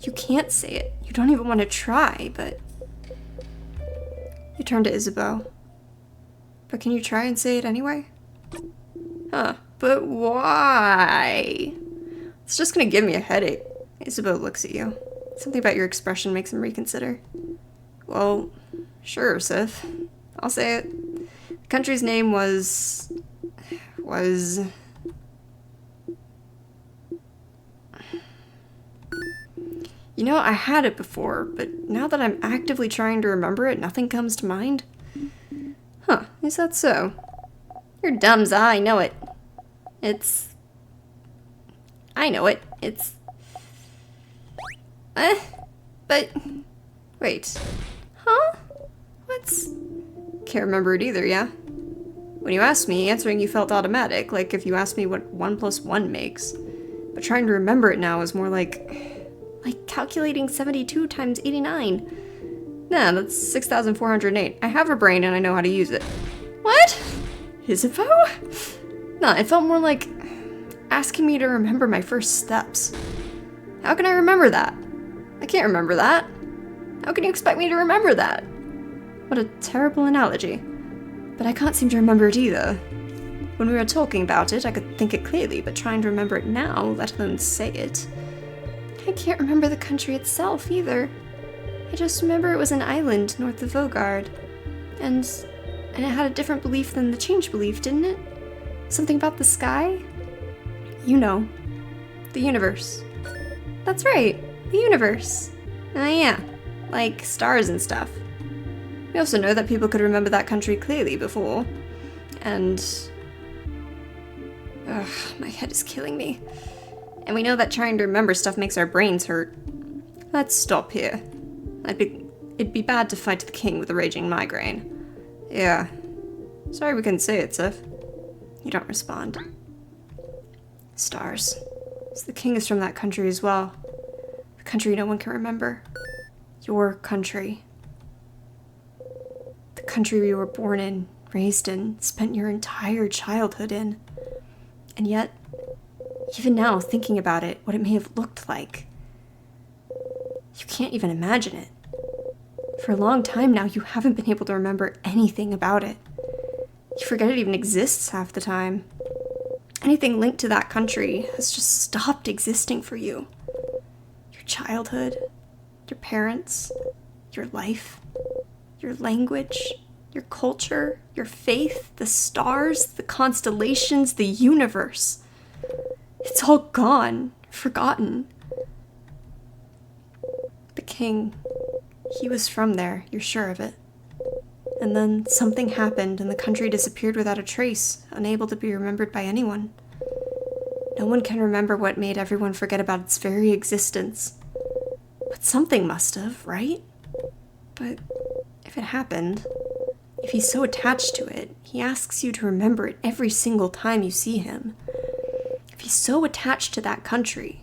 You can't say it. You don't even want to try, but... You turn to Isabeau. But can you try and say it anyway? Huh. But why? It's just gonna give me a headache. Isabeau looks at you. Something about your expression makes him reconsider. Well, sure, Sif. I'll say it. The country's name was... You know, I had it before, but now that I'm actively trying to remember it, nothing comes to mind. Huh, is that so? You're dumb, Za, I know it. I know it. It's... But... Wait. Huh? What's... Can't remember it either, yeah? When you asked me, answering you felt automatic, like if you asked me what 1 + 1 makes. But trying to remember it now is more like calculating 72 times 89. Nah, that's 6,408. I have a brain and I know how to use it. What? Isabeau? Nah, it felt more like asking me to remember my first steps. How can I remember that? I can't remember that. How can you expect me to remember that? What a terrible analogy. But I can't seem to remember it either. When we were talking about it, I could think it clearly, but trying to remember it now, let alone say it. I can't remember the country itself either. I just remember it was an island north of Vogard. And it had a different belief than the change belief, didn't it? Something about the sky? You know. The universe. That's right, the universe. Yeah, like stars and stuff. We also know that people could remember that country clearly before. And... Ugh, my head is killing me. And we know that trying to remember stuff makes our brains hurt. Let's stop here. It'd be bad to fight the king with a raging migraine. Yeah. Sorry we couldn't say it, Sif. You don't respond. Stars. So the king is from that country as well. The country no one can remember. Your country. The country you were born in, raised in, spent your entire childhood in. And yet, even now, thinking about it, what it may have looked like, you can't even imagine it. For a long time now, you haven't been able to remember anything about it. You forget it even exists half the time. Anything linked to that country has just stopped existing for you. Your childhood, your parents, your life, your language, your culture, your faith, the stars, the constellations, the universe. It's all gone, forgotten. The king, he was from there, you're sure of it. And then something happened and the country disappeared without a trace, unable to be remembered by anyone. No one can remember what made everyone forget about its very existence. But something must have, right? But if it happened, if he's so attached to it, he asks you to remember it every single time you see him. If he's so attached to that country,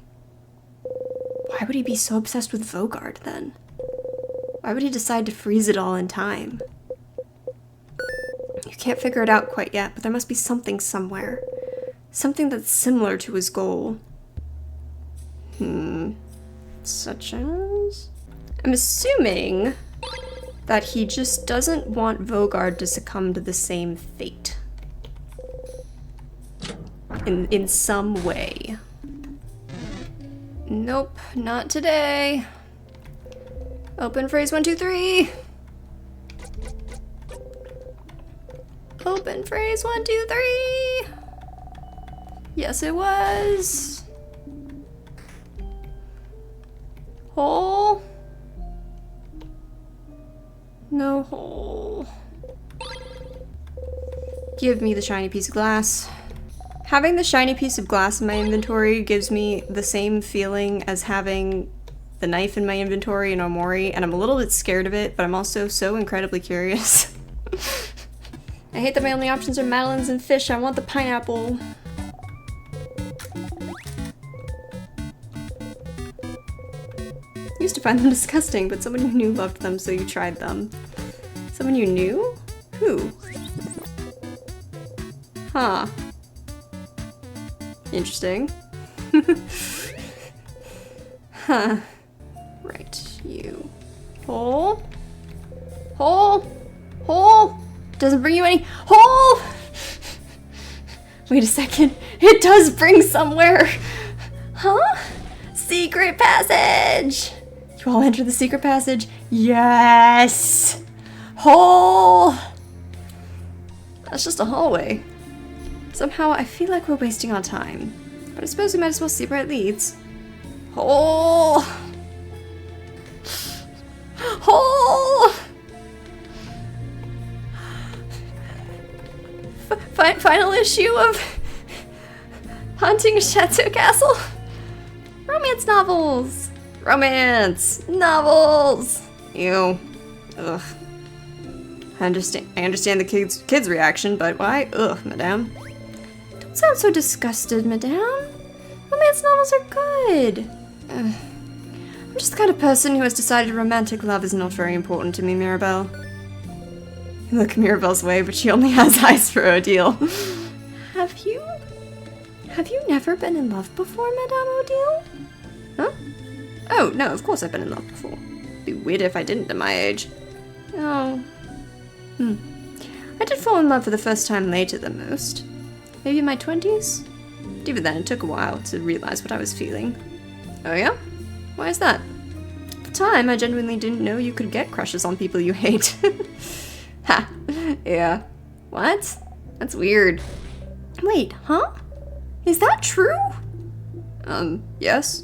why would he be so obsessed with Vogard then? Why would he decide to freeze it all in time? You can't figure it out quite yet, but there must be something somewhere. Something that's similar to his goal. Such as? I'm assuming that he just doesn't want Vogard to succumb to the same fate. In some way. Nope, not today. Open phrase 1, 2, 3. Open phrase 1, 2, 3. Yes, it was. Hole. No hole. Give me the shiny piece of glass. Having the shiny piece of glass in my inventory gives me the same feeling as having the knife in my inventory in Omori, and I'm a little bit scared of it, but I'm also so incredibly curious. I hate that my only options are madeleines and fish. I want the pineapple. Used to find them disgusting, but someone you knew loved them, so you tried them. Someone you knew? Who? Huh. Interesting. Huh. Right, you. Hole? Hole? Hole? Doesn't bring you any— hole! Wait a second. It does bring somewhere! Huh? Secret passage! You all enter the secret passage? Yes! Hole! That's just a hallway. Somehow, I feel like we're wasting our time. But I suppose we might as well see where it leads. Hole! Hole! Final issue of Haunting a Chateau Castle? Romance novels! Romance! Novels! Ew. Ugh. I understand the kids' reaction, but why? Ugh, madame. Don't sound so disgusted, madame. Romance novels are good. I'm just the kind of person who has decided romantic love is not very important to me, Mirabelle. You look Mirabelle's way, but she only has eyes for Odile. Have you never been in love before, Madame Odile? Huh? Oh, no, of course I've been in love before. It'd be weird if I didn't at my age. Oh. I did fall in love for the first time later than most. Maybe in my 20s? But even then, it took a while to realize what I was feeling. Oh yeah? Why is that? At the time, I genuinely didn't know you could get crushes on people you hate. Ha! Yeah. What? That's weird. Wait, huh? Is that true? Yes.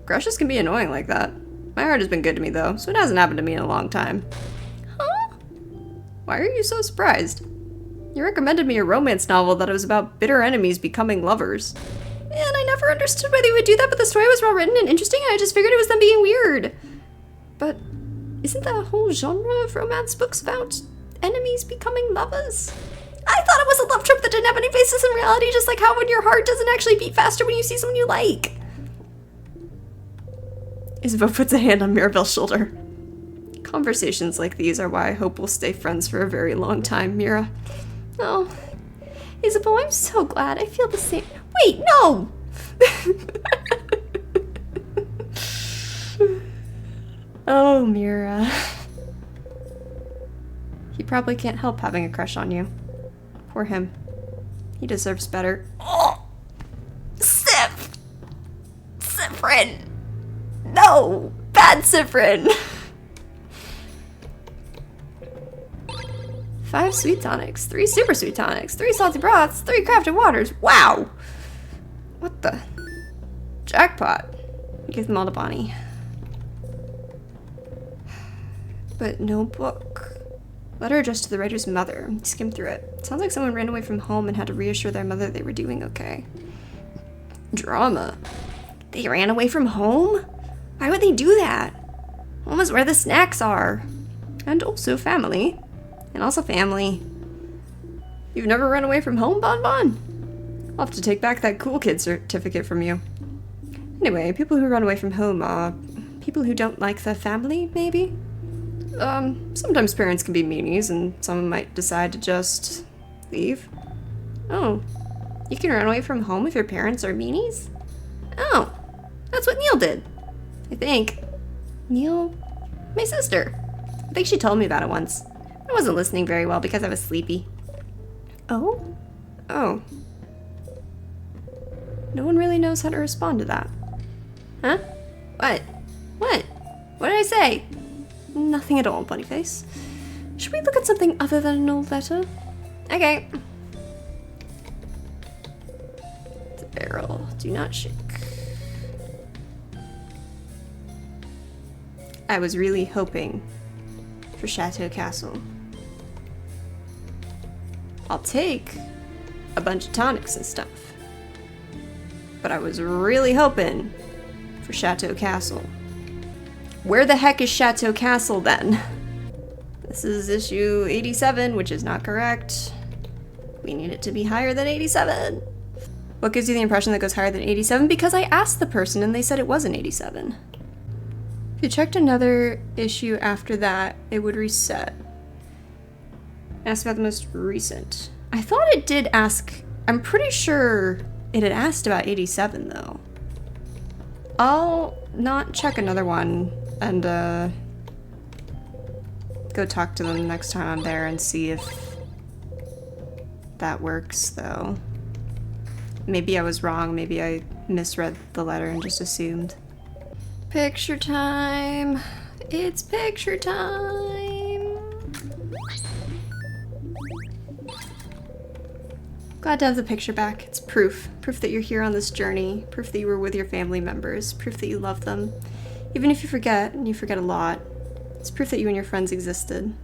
Crushes can be annoying like that. My heart has been good to me, though, so it hasn't happened to me in a long time. Huh? Why are you so surprised? You recommended me a romance novel that was about bitter enemies becoming lovers. And I never understood why they would do that, but the story was well written and interesting, and I just figured it was them being weird. But isn't the whole genre of romance books about enemies becoming lovers? I thought it was a love trope that didn't have any basis in reality, just like how when your heart doesn't actually beat faster when you see someone you like. Isabeau puts a hand on Mirabelle's shoulder. Conversations like these are why I hope we'll stay friends for a very long time, Mira. Oh, Isabeau, I'm so glad. I feel the same. Wait, no! Oh, Mira. He probably can't help having a crush on you. Poor him. He deserves better. Oh! Sif! Sifrin! No! Bad Sifrin! 5 sweet tonics, 3 super sweet tonics, 3 salty broths, 3 crafted waters. Wow! What the? Jackpot. Give them all to Bonnie. But no book. Letter addressed to the writer's mother. Skim through it. Sounds like someone ran away from home and had to reassure their mother they were doing okay. Drama. They ran away from home? Why would they do that? Home is where the snacks are. And also family. And also family. You've never run away from home, Bon Bon? I'll have to take back that cool kid certificate from you. Anyway, people who run away from home are people who don't like their family, maybe? Sometimes parents can be meanies, and someone might decide to just leave. Oh, you can run away from home if your parents are meanies? Oh, that's what Neil did. I think. Neil? My sister. I think she told me about it once. I wasn't listening very well because I was sleepy. Oh? Oh. No one really knows how to respond to that. Huh? What? What? What did I say? Nothing at all, Bunnyface. Should we look at something other than an old letter? Okay. The barrel. Do not shake. I was really hoping for Chateau Castle. I'll take a bunch of tonics and stuff. But I was really hoping for Chateau Castle. Where the heck is Chateau Castle then? This is issue 87, which is not correct. We need it to be higher than 87. What gives you the impression that goes higher than 87? Because I asked the person and they said it wasn't 87. If you checked another issue after that, it would reset. Ask about the most recent. I thought it did ask, I'm pretty sure it had asked about 87 though. I'll not check another one and go talk to them next time I'm there and see if that works though. Maybe I was wrong, maybe I misread the letter and just assumed. Picture time! It's picture time! Glad to have the picture back. It's proof. Proof that you're here on this journey. Proof that you were with your family members. Proof that you love them. Even if you forget, and you forget a lot, it's proof that you and your friends existed.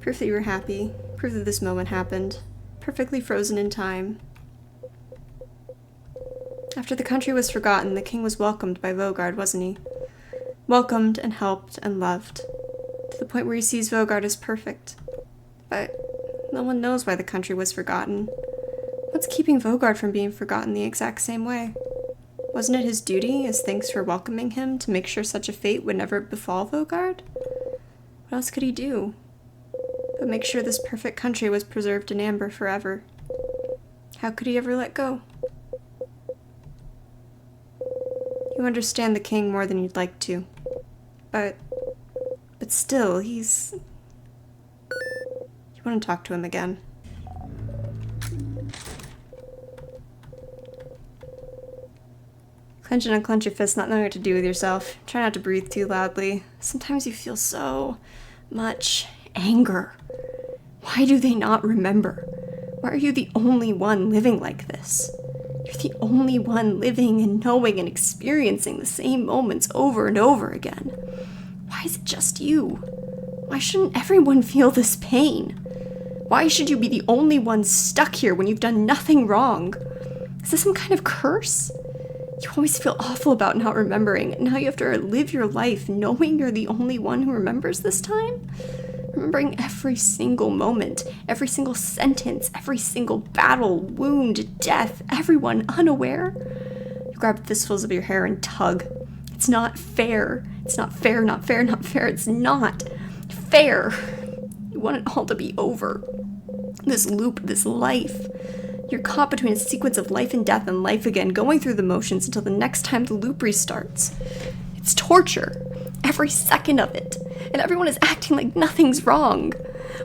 Proof that you were happy. Proof that this moment happened. Perfectly frozen in time. After the country was forgotten, the king was welcomed by Vogard, wasn't he? welcomed and helped and loved, to the point where he sees Vogard as perfect. But no one knows why the country was forgotten. What's keeping Vogard from being forgotten the exact same way? Wasn't it his duty, as thanks for welcoming him, to make sure such a fate would never befall Vogard? What else could he do but make sure this perfect country was preserved in amber forever? How could he ever let go? You understand the king more than you'd like to. But still, he's... You want to talk to him again. Clench and unclench your fists, not knowing what to do with yourself. Try not to breathe too loudly. Sometimes you feel so much anger. Why do they not remember? Why are you the only one living like this? You're the only one living and knowing and experiencing the same moments over and over again. Why is it just you? Why shouldn't everyone feel this pain? Why should you be the only one stuck here when you've done nothing wrong? Is this some kind of curse? You always feel awful about not remembering, and now you have to live your life knowing you're the only one who remembers this time? Remembering every single moment, every single sentence, every single battle, wound, death, everyone unaware? You grab fistfuls of your hair and tug. It's not fair. It's not fair, not fair, not fair. It's not fair. You want it all to be over. This loop, this life. You're caught between a sequence of life and death and life again, going through the motions until the next time the loop restarts. It's torture. Every second of it. And everyone is acting like nothing's wrong.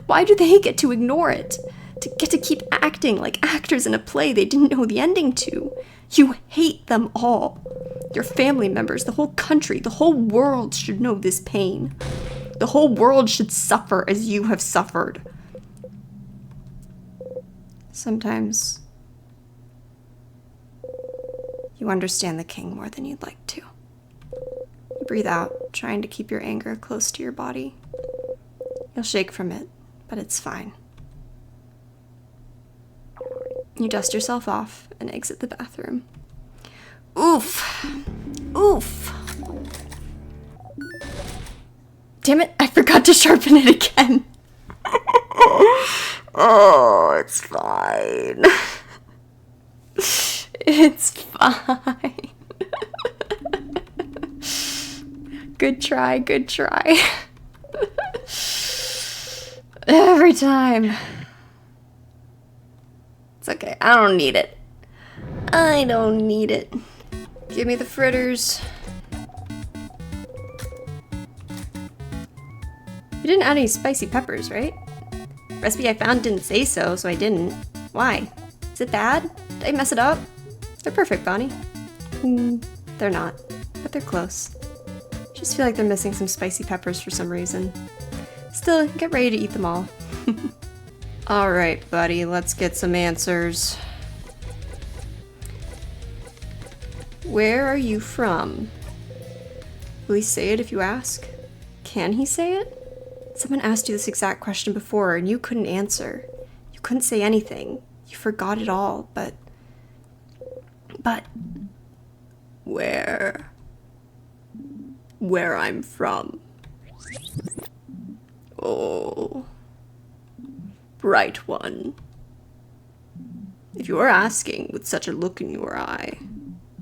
Why do they get to ignore it? To get to keep acting like actors in a play they didn't know the ending to? You hate them all. Your family members, the whole country, the whole world should know this pain. The whole world should suffer as you have suffered. Sometimes you understand the king more than you'd like to. You breathe out, trying to keep your anger close to your body. You'll shake from it, but it's fine. You dust yourself off and exit the bathroom. Oof. Oof. Damn it, I forgot to sharpen it again. Oh, it's fine. It's fine. Good try, good try. Every time. It's okay, I don't need it. I don't need it. Give me the fritters. You didn't add any spicy peppers, right? Recipe I found didn't say so, so I didn't. Why? Is it bad? Did I mess it up? They're perfect, Bonnie. They're not, but they're close. Just feel like they're missing some spicy peppers for some reason. Still, get ready to eat them all. Alright, buddy, let's get some answers. Where are you from? Will he say it if you ask? Can he say it? Someone asked you this exact question before and you couldn't answer. You couldn't say anything. You forgot it all, but... Where I'm from. Oh. Bright one. If you are asking with such a look in your eye,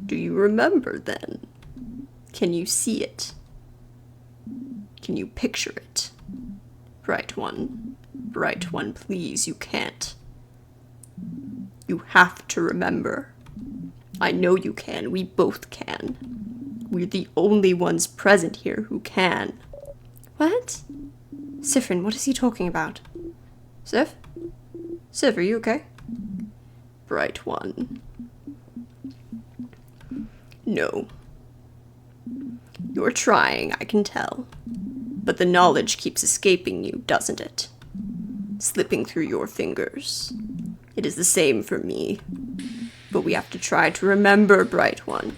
do you remember then? Can you see it? Can you picture it? Bright one, please, you can't. You have to remember. I know you can, we both can. We're the only ones present here who can. What? Sifrin, what is he talking about? Sif? Sif, are you okay? Bright one. No. You're trying, I can tell. But the knowledge keeps escaping you, doesn't it? Slipping through your fingers. It is the same for me. But we have to try to remember, Bright One.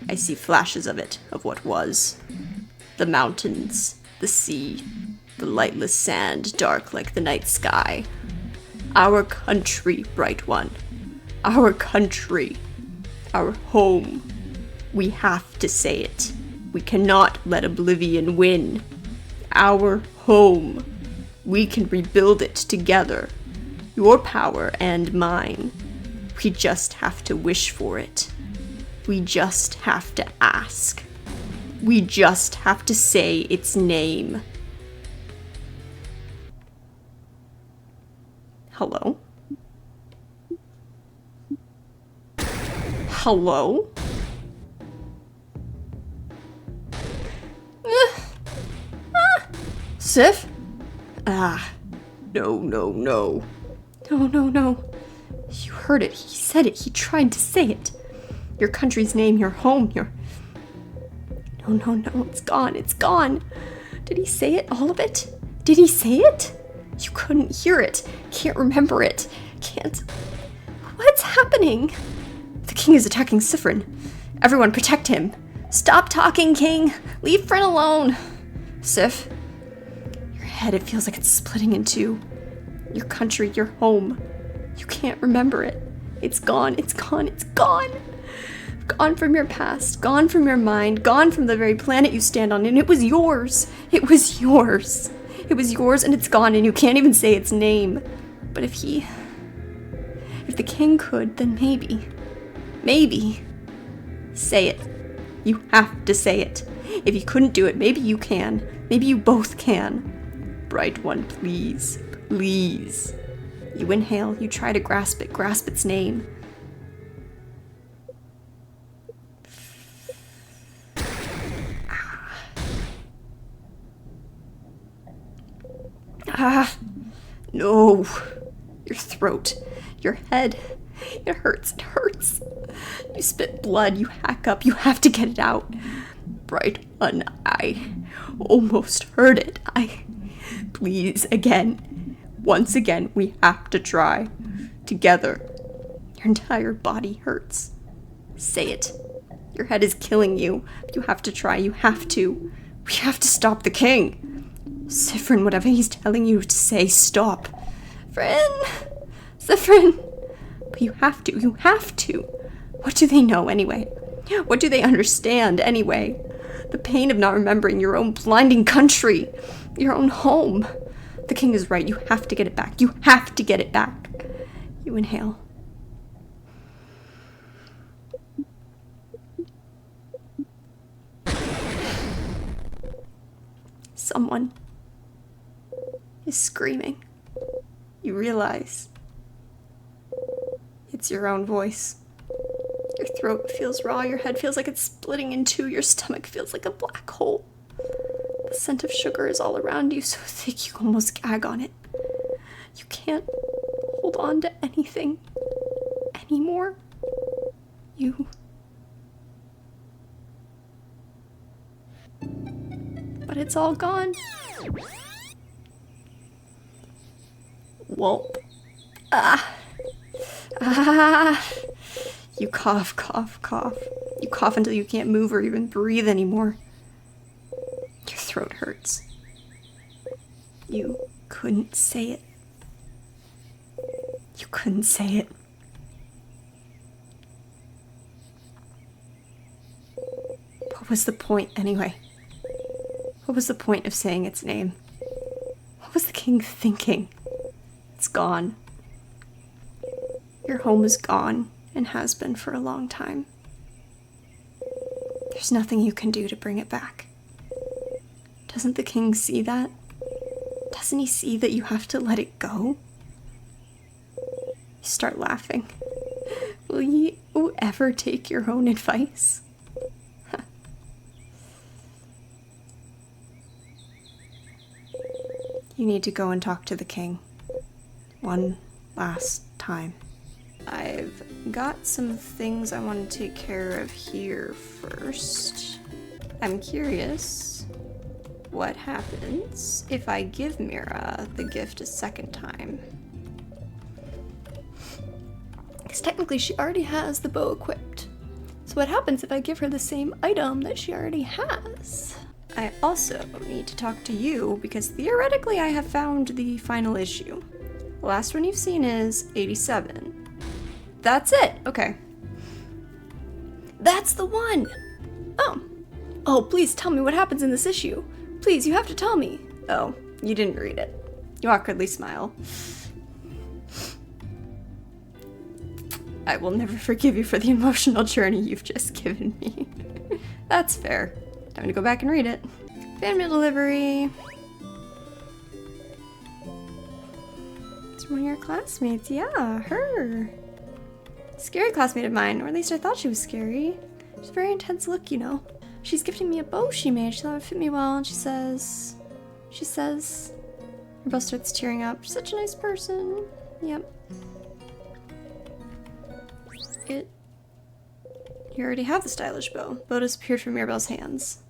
I see flashes of it, of what was. The mountains, the sea, the lightless sand, dark like the night sky. Our country, Bright One. Our country. Our home. We have to say it. We cannot let oblivion win. Our home. We can rebuild it together. Your power and mine. We just have to wish for it. We just have to ask. We just have to say its name. Hello? Hello? Sif? No. No. You heard it. He said it. He tried to say it. Your country's name, your home, your... No. It's gone. Did he say it? All of it? Did he say it? You couldn't hear it. Can't remember it. Can't... What's happening? The king is attacking Siffrin. Everyone protect him. Stop talking, king. Leave Frin alone. Sif, your head, it feels like it's splitting in two. Your country, your home. You can't remember it. It's gone. Gone from your past, gone from your mind, gone from the very planet you stand on, and it was yours. It was yours, and it's gone, and you can't even say its name. But if the king could, then maybe. Say it. You have to say it. If you couldn't do it, maybe you can. Maybe you both can. Bright one, please. You inhale, you try to grasp its name. No. Your throat, your head, it hurts. You spit blood, you hack up, you have to get it out. Bright one, I almost heard it. Please, once again, we have to try. Together. Your entire body hurts. Say it. Your head is killing you. You have to try, you have to. We have to stop the king. Siffrin, whatever he's telling you to say, stop. Siffrin. But you have to. What do they know anyway? What do they understand anyway? The pain of not remembering your own blinding country, your own home. The king is right, you have to get it back. You inhale. Someone is screaming. You realize it's your own voice. Your throat feels raw, your head feels like it's splitting in two, your stomach feels like a black hole. The scent of sugar is all around you, so thick you almost gag on it. You can't hold on to anything anymore. But it's all gone. Whoop. You cough. You cough until you can't move or even breathe anymore. Your throat hurts. You couldn't say it. What was the point anyway? What was the point of saying its name? What was the king thinking? It's gone. Your home is gone and has been for a long time. There's nothing you can do to bring it back. Doesn't the king see that? Doesn't he see that you have to let it go? You start laughing. Will you ever take your own advice? You need to go and talk to the king. One last time. I've got some things I want to take care of here first. I'm curious what happens if I give Mira the gift a second time. Because technically she already has the bow equipped. So what happens if I give her the same item that she already has? I also need to talk to you because theoretically I have found the final issue. The last one you've seen is 87. That's it. Okay. That's the one. Oh, please tell me what happens in this issue. Please, you have to tell me. Oh, you didn't read it. You awkwardly smile. I will never forgive you for the emotional journey you've just given me. That's fair. Time to go back and read it. Fan mail delivery. It's one of your classmates. Yeah, her. Scary classmate of mine, or at least I thought she was scary. She's a very intense look, you know. She's gifting me a bow she made. She thought it would fit me well, and she says, her bow starts tearing up. She's such a nice person. Yep. You already have the stylish bow. Bow disappeared from Mirabelle's hands.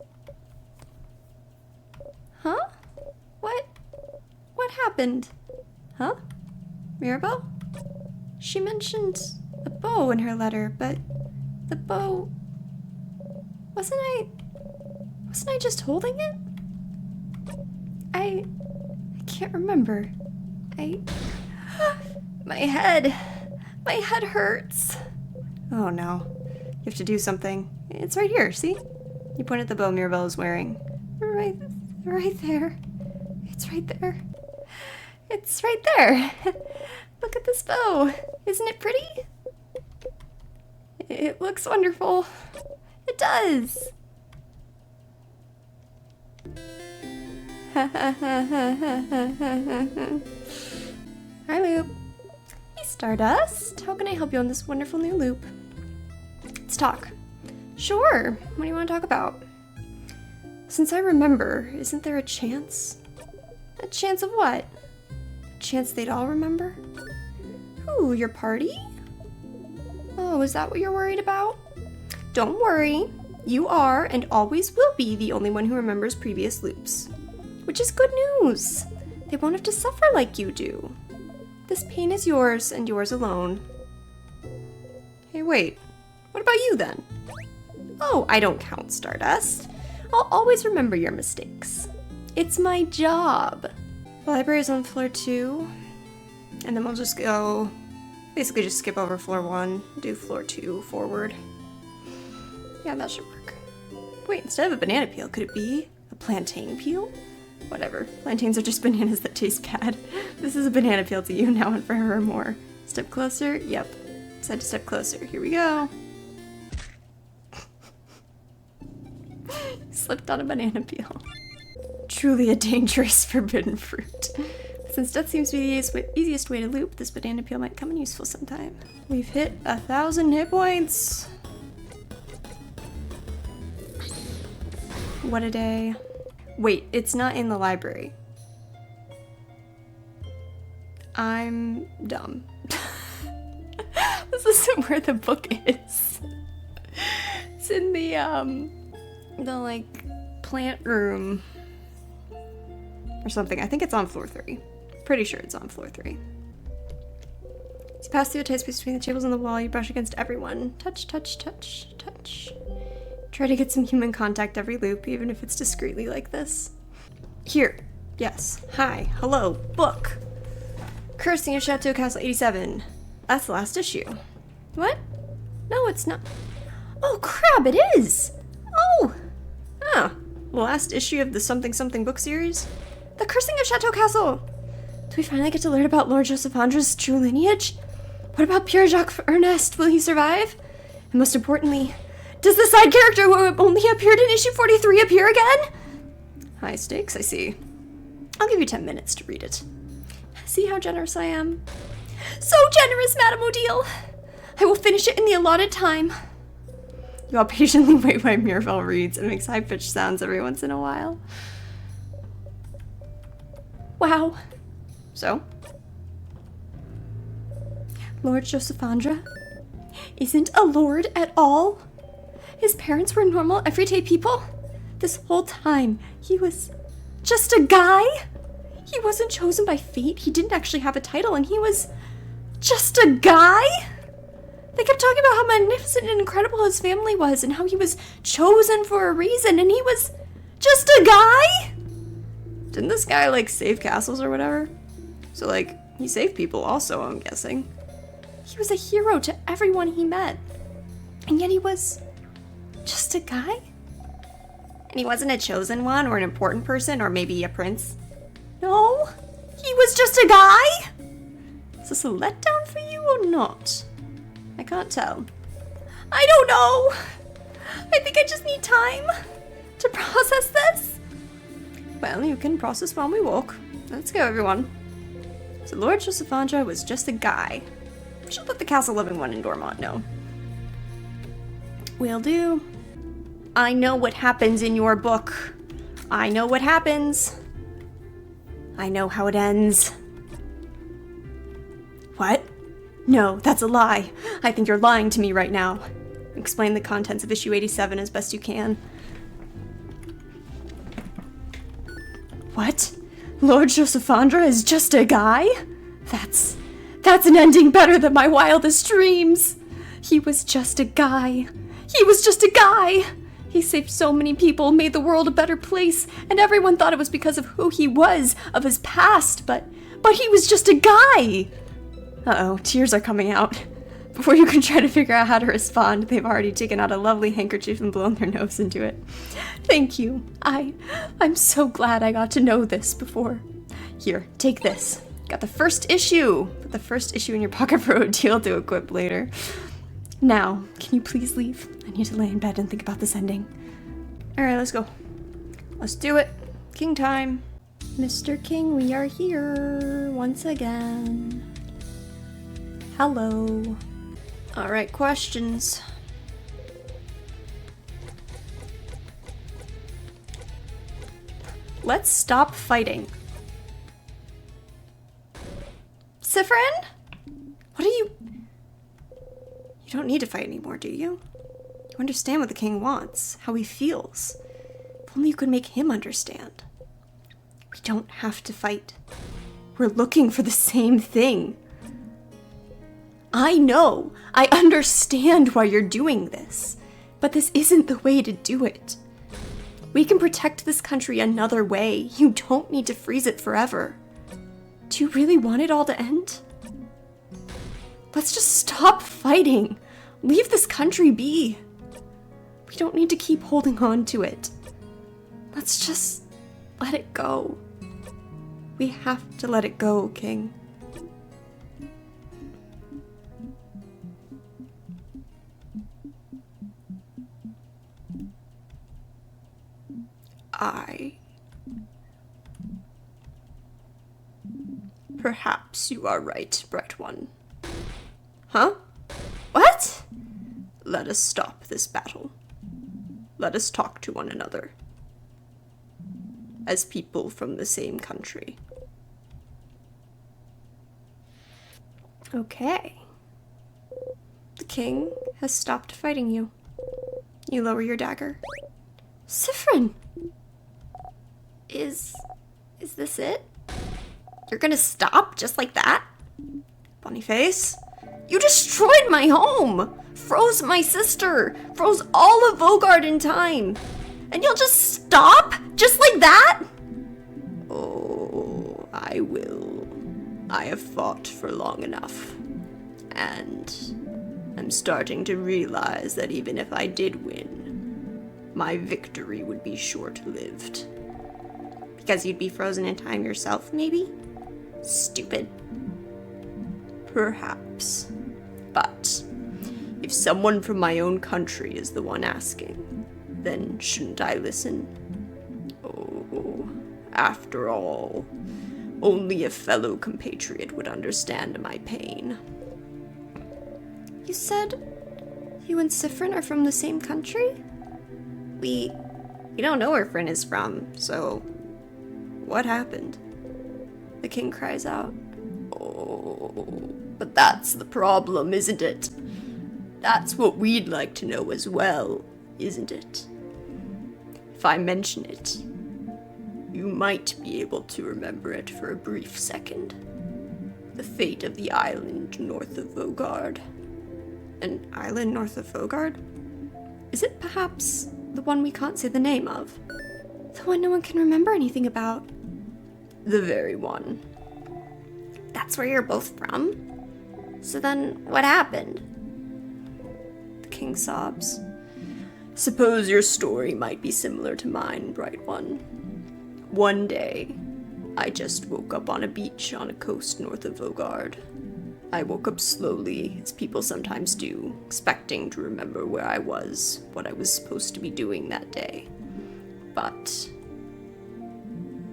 Huh? What happened? Huh? Mirabelle? She mentioned a bow in her letter, but the bow... Wasn't I just holding it? I can't remember. My head hurts. Oh no. You have to do something. It's right here, see? You point at the bow Mirabelle is wearing. Right there. It's right there. It's right there. Look at this bow. Isn't it pretty? It looks wonderful. It does. Hi, Loop. Hey, Stardust. How can I help you on this wonderful new loop? Let's talk. Sure. What do you want to talk about? Since I remember, isn't there a chance? A chance of what? A chance they'd all remember? Ooh, your party? Oh, is that what you're worried about? Don't worry. You are and always will be the only one who remembers previous loops. Which is good news. They won't have to suffer like you do. This pain is yours and yours alone. Hey, wait. What about you then? Oh, I don't count, Stardust. I'll always remember your mistakes. It's my job. The library is on floor 2. And then we'll just go... Basically just skip over floor 1, do floor 2 forward. Yeah, that should work. Wait, instead of a banana peel, could it be a plantain peel? Whatever. Plantains are just bananas that taste bad. This is a banana peel to you now and forevermore. Step closer? Yep. Decide to step closer. Here we go. Slipped on a banana peel. Truly a dangerous forbidden fruit. Since death seems to be the easiest way to loop, this banana peel might come in useful sometime. We've hit 1,000 hit points. What a day. Wait, it's not in the library. I'm dumb. This isn't where the book is. It's in the like plant room or something. I think it's on floor 3. Pretty sure it's on floor 3. As you pass through the tight space between the tables and the wall, you brush against everyone. Touch, touch, touch, touch. Try to get some human contact every loop, even if it's discreetly like this. Here. Yes. Hi. Hello. Book. Cursing of Chateau Castle 87. That's the last issue. What? No, it's not. Oh, crap, it is! Oh! Ah, the last issue of the something something book series? The Cursing of Chateau Castle! Do we finally get to learn about Lord Josephandra's true lineage? What about Pierre Jacques Ernest? Will he survive? And most importantly, does the side character who only appeared in issue 43 appear again? High stakes, I see. I'll give you 10 minutes to read it. See how generous I am? So generous, Madame Odile! I will finish it in the allotted time. You all patiently wait while Mirabelle reads and makes high-pitched sounds every once in a while. Wow. So? Lord Josephandra isn't a lord at all? His parents were normal, everyday people? This whole time, he was just a guy? He wasn't chosen by fate, he didn't actually have a title, and he was just a guy? They kept talking about how magnificent and incredible his family was, and how he was chosen for a reason, and he was just a guy? Didn't this guy, like, save castles or whatever? So, like, he saved people also, I'm guessing. He was a hero to everyone he met. And yet he was just a guy? And he wasn't a chosen one or an important person or maybe a prince? No, he was just a guy? Is this a letdown for you or not? I can't tell. I don't know. I think I just need time to process this. Well, you can process while we walk. Let's go, everyone. So Lord Josephandra was just a guy. Should let the castle-living one in Dormont know. Will do. I know what happens in your book. I know what happens. I know how it ends. What? No, that's a lie. I think you're lying to me right now. Explain the contents of issue 87 as best you can. What? Lord Josephandra is just a guy? That's an ending better than my wildest dreams. He was just a guy. He was just a guy. He saved so many people, made the world a better place, and everyone thought it was because of who he was, of his past, but he was just a guy. Uh-oh, tears are coming out. Before you can try to figure out how to respond, they've already taken out a lovely handkerchief and blown their nose into it. Thank you. I'm so glad I got to know this before. Here, take this. Got the first issue. Put the first issue in your pocket for Odile to equip later. Now, can you please leave? I need to lay in bed and think about this ending. Alright, let's go. Let's do it. King time. Mr. King, we are here once again. Hello. Alright, questions. Let's stop fighting. Sifrin? What are you... You don't need to fight anymore, do you? You understand what the king wants, how he feels. If only you could make him understand. We don't have to fight. We're looking for the same thing. I know. I understand why you're doing this. But this isn't the way to do it. We can protect this country another way. You don't need to freeze it forever. Do you really want it all to end? Let's just stop fighting. Leave this country be. We don't need to keep holding on to it. Let's just let it go. We have to let it go, King. Perhaps you are right, Bright One. Huh? What? Let us stop this battle. Let us talk to one another. As people from the same country. Okay. The king has stopped fighting you. You lower your dagger. Sifrin! Is this it? You're gonna stop just like that? Bunnyface? You destroyed my home! Froze my sister! Froze all of Vogard in time! And you'll just stop? Just like that? Oh, I will. I have fought for long enough. And I'm starting to realize that even if I did win, my victory would be short-lived. Because you'd be frozen in time yourself, maybe? Stupid. Perhaps. But if someone from my own country is the one asking, then shouldn't I listen? Oh, after all, only a fellow compatriot would understand my pain. You said you and Sifrin are from the same country? We don't know where Frin is from, so what happened? The king cries out. Oh, but that's the problem, isn't it? That's what we'd like to know as well, isn't it? If I mention it, you might be able to remember it for a brief second. The fate of the island north of Vogard. An island north of Vogard? Is it perhaps the one we can't say the name of? The one no one can remember anything about? The very one. That's where you're both from? So then, what happened? The king sobs. Suppose your story might be similar to mine, Bright One. One day, I just woke up on a beach on a coast north of Vogard. I woke up slowly, as people sometimes do, expecting to remember where I was, what I was supposed to be doing that day. But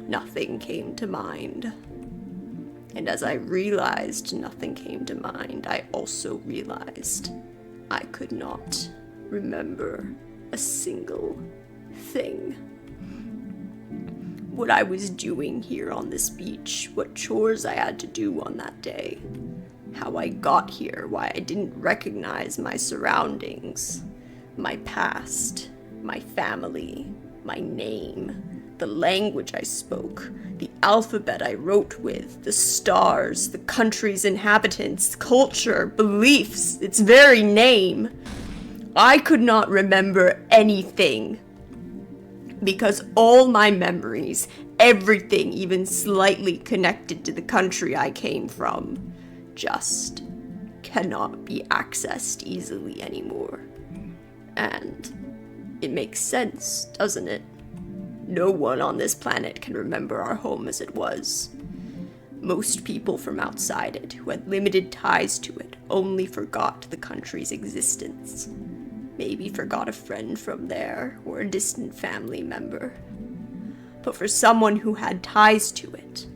nothing came to mind. And as I realized nothing came to mind, I also realized I could not remember a single thing. What I was doing here on this beach, what chores I had to do on that day, how I got here, why I didn't recognize my surroundings, my past, my family, my name, the language I spoke, the alphabet I wrote with, the stars, the country's inhabitants, culture, beliefs, its very name. I could not remember anything, because all my memories, everything even slightly connected to the country I came from, just cannot be accessed easily anymore. And it makes sense, doesn't it? No one on this planet can remember our home as it was. Most people from outside it, who had limited ties to it, only forgot the country's existence. Maybe forgot a friend from there, or a distant family member. But for someone who had ties to it,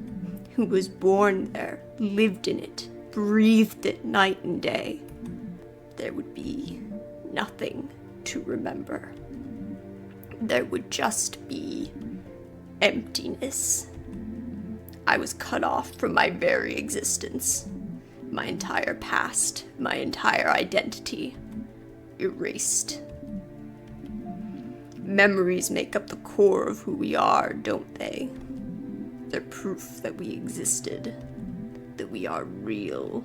who was born there, lived in it, breathed it night and day, there would be nothing to remember. There would just be emptiness. I was cut off from my very existence. My entire past, my entire identity, erased. Memories make up the core of who we are, don't they? They're proof that we existed, that we are real.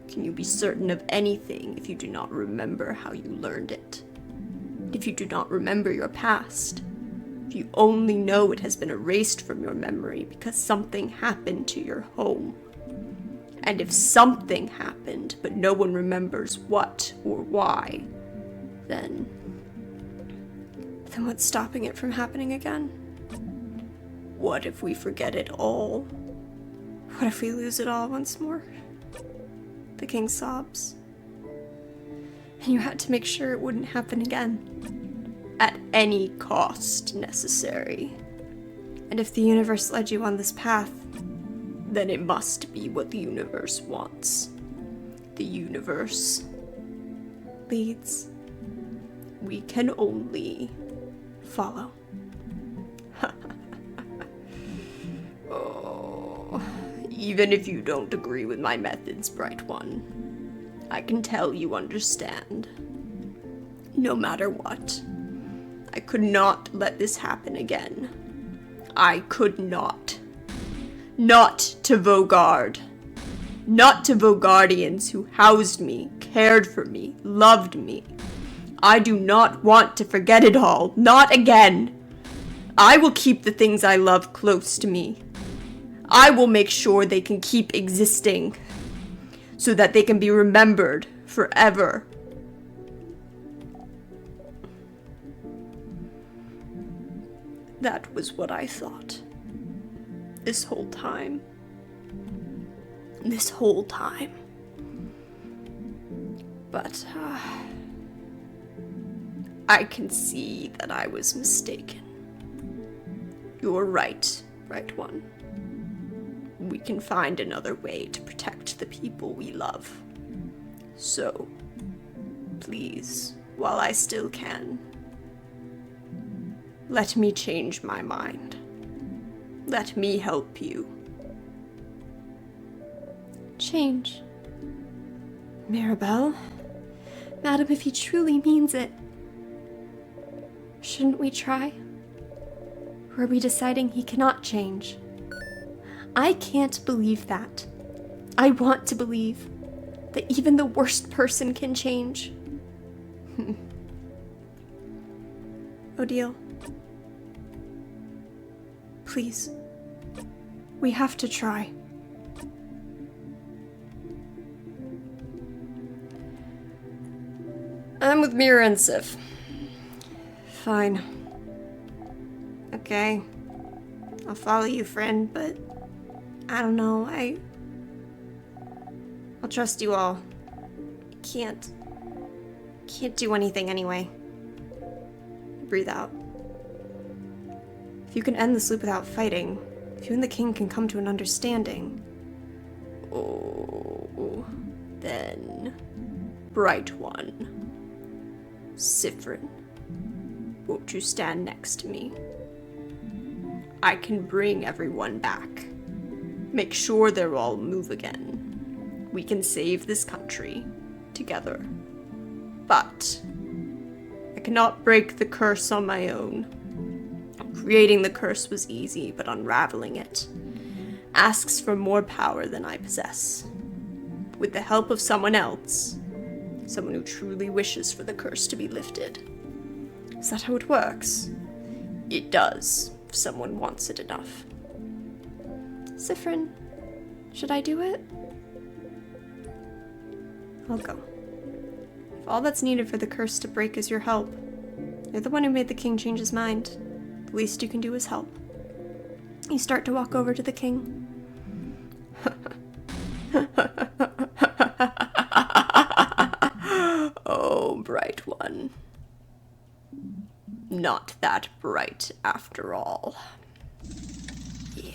Can you be certain of anything if you do not remember how you learned it? If you do not remember your past? If you only know it has been erased from your memory because something happened to your home? And if something happened, but no one remembers what or why, then what's stopping it from happening again? What if we forget it all? What if we lose it all once more? The king sobs. And you had to make sure it wouldn't happen again. At any cost necessary. And if the universe led you on this path, then it must be what the universe wants. The universe leads. We can only follow. Oh, even if you don't agree with my methods, Bright One, I can tell you understand. No matter what, I could not let this happen again. I could not. Not to Vogard. Not to Vogardians who housed me, cared for me, loved me. I do not want to forget it all. Not again. I will keep the things I love close to me. I will make sure they can keep existing, so that they can be remembered forever. That was what I thought. This whole time. This whole time. But, I can see that I was mistaken. You're right, Bright One. We can find another way to protect the people we love. So, please, while I still can, let me change my mind. Let me help you. Change. Mirabelle? Madam, if he truly means it, shouldn't we try? Or are we deciding he cannot change? I can't believe that. I want to believe that even the worst person can change. Odile. Please. We have to try. I'm with Mira and Sif. Fine. Okay. I'll follow you, friend, but I don't know, I'll trust you all. Can't do anything anyway. Breathe out. If you can end this loop without fighting, if you and the king can come to an understanding, Oh, then, Bright One, Siffrin, won't you stand next to me? I can bring everyone back. Make sure they'll all move again. We can save this country together. But I cannot break the curse on my own. Creating the curse was easy, but unraveling it asks for more power than I possess. With the help of someone else, someone who truly wishes for the curse to be lifted. Is that how it works? It does, if someone wants it enough. Siffrin, should I do it? I'll go. If all that's needed for the curse to break is your help, you're the one who made the king change his mind. The least you can do is help. You start to walk over to the king. Oh, Bright One. Not that bright after all. Yeah.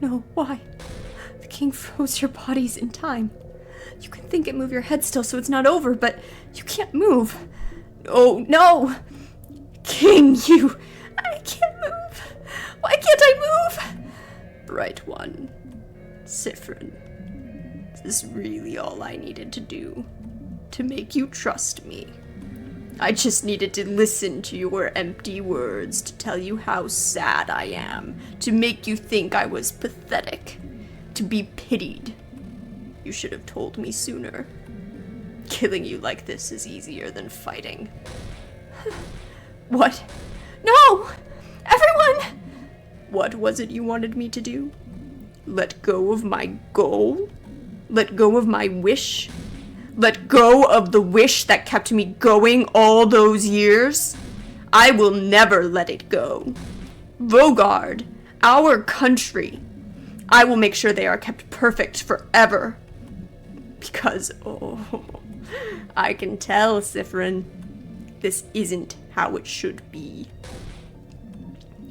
No, why? The king froze your bodies in time. You can think and move your head still so it's not over, but you can't move. Oh, no! King, you... I can't move. Why can't I move? Bright One, Siffrin, this is really all I needed to do to make you trust me. I just needed to listen to your empty words, to tell you how sad I am, to make you think I was pathetic, to be pitied. You should have told me sooner. Killing you like this is easier than fighting. What? No! Everyone! What was it you wanted me to do? Let go of my goal? Let go of my wish? Let go of the wish that kept me going all those years? I will never let it go. Vogard, our country, I will make sure they are kept perfect forever. Because, oh, I can tell, Siffrin, this isn't how it should be.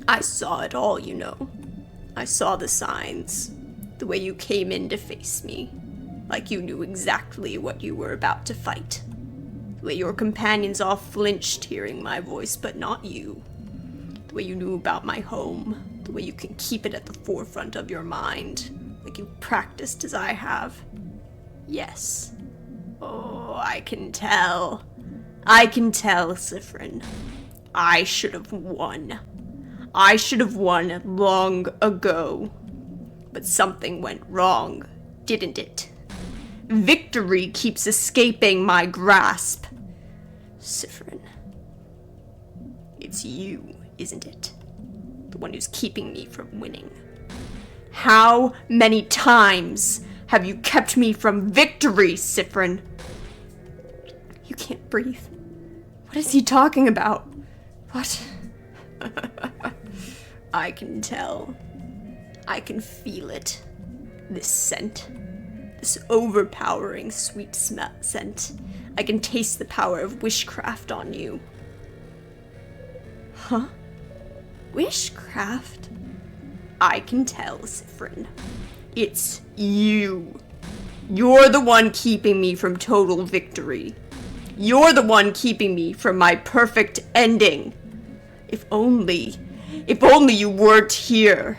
I saw it all, you know. I saw the signs, the way you came in to face me, like you knew exactly what you were about to fight. The way your companions all flinched hearing my voice, but not you. The way you knew about my home, the way you can keep it at the forefront of your mind, like you practiced as I have. Yes. Oh, I can tell. I can tell, Siffrin. I should have won. I should have won long ago. But something went wrong, didn't it? Victory keeps escaping my grasp. Siffrin, it's you, isn't it? The one who's keeping me from winning. How many times have you kept me from victory, Siffrin? You can't breathe. What is he talking about? What? I can tell. I can feel it. This scent. This overpowering sweet scent. I can taste the power of witchcraft on you. Huh? Witchcraft? I can tell, Siffrin. It's you. You're the one keeping me from total victory. You're the one keeping me from my perfect ending. If only you weren't here.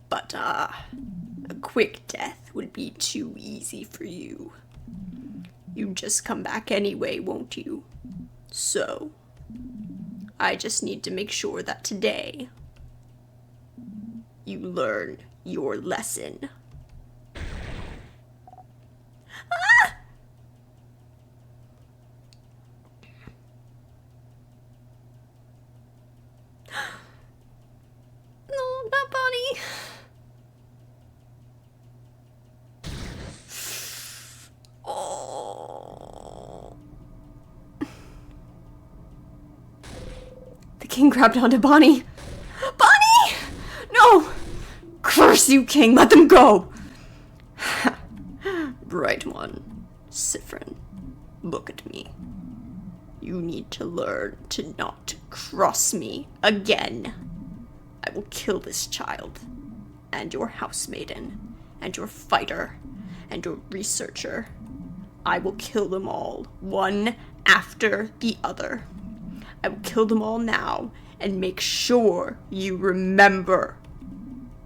But, a quick death would be too easy for you. You'd just come back anyway, won't you? So, I just need to make sure that today you learn your lesson. King grabbed onto Bonnie. Bonnie! No! Curse you, King! Let them go! Bright one, Siffrin, look at me. You need to learn to not cross me again. I will kill this child, and your housemaiden, and your fighter, and your researcher. I will kill them all, one after the other. I will kill them all now, and make sure you remember.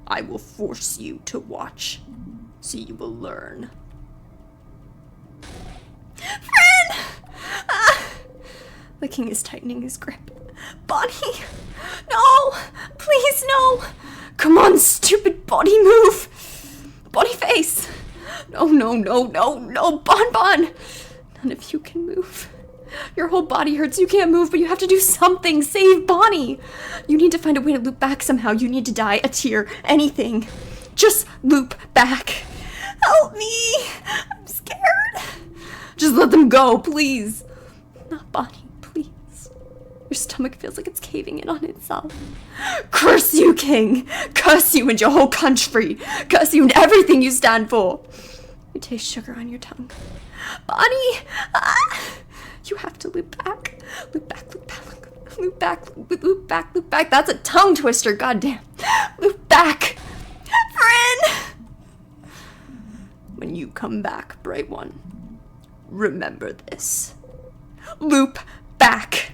I will force you to watch, so you will learn. Friend! The king is tightening his grip. Bonnie! No! Please, no! Come on, stupid body, move! Body face! No, no, no, no, no, Bon! None of you can move. Your whole body hurts, you can't move, but you have to do something. Save Bonnie! You need to find a way to loop back somehow. You need to die, a tear, anything. Just loop back. Help me! I'm scared. Just let them go, please. Not Bonnie, please. Your stomach feels like it's caving in on itself. Curse you, King! Curse you and your whole country! Curse you and everything you stand for! You taste sugar on your tongue. Bonnie! Ah! You have to loop back. Loop back, loop back, loop back, loop back, loop back. That's a tongue twister, goddamn. Loop back. Friend! When you come back, Bright One, remember this. Loop back!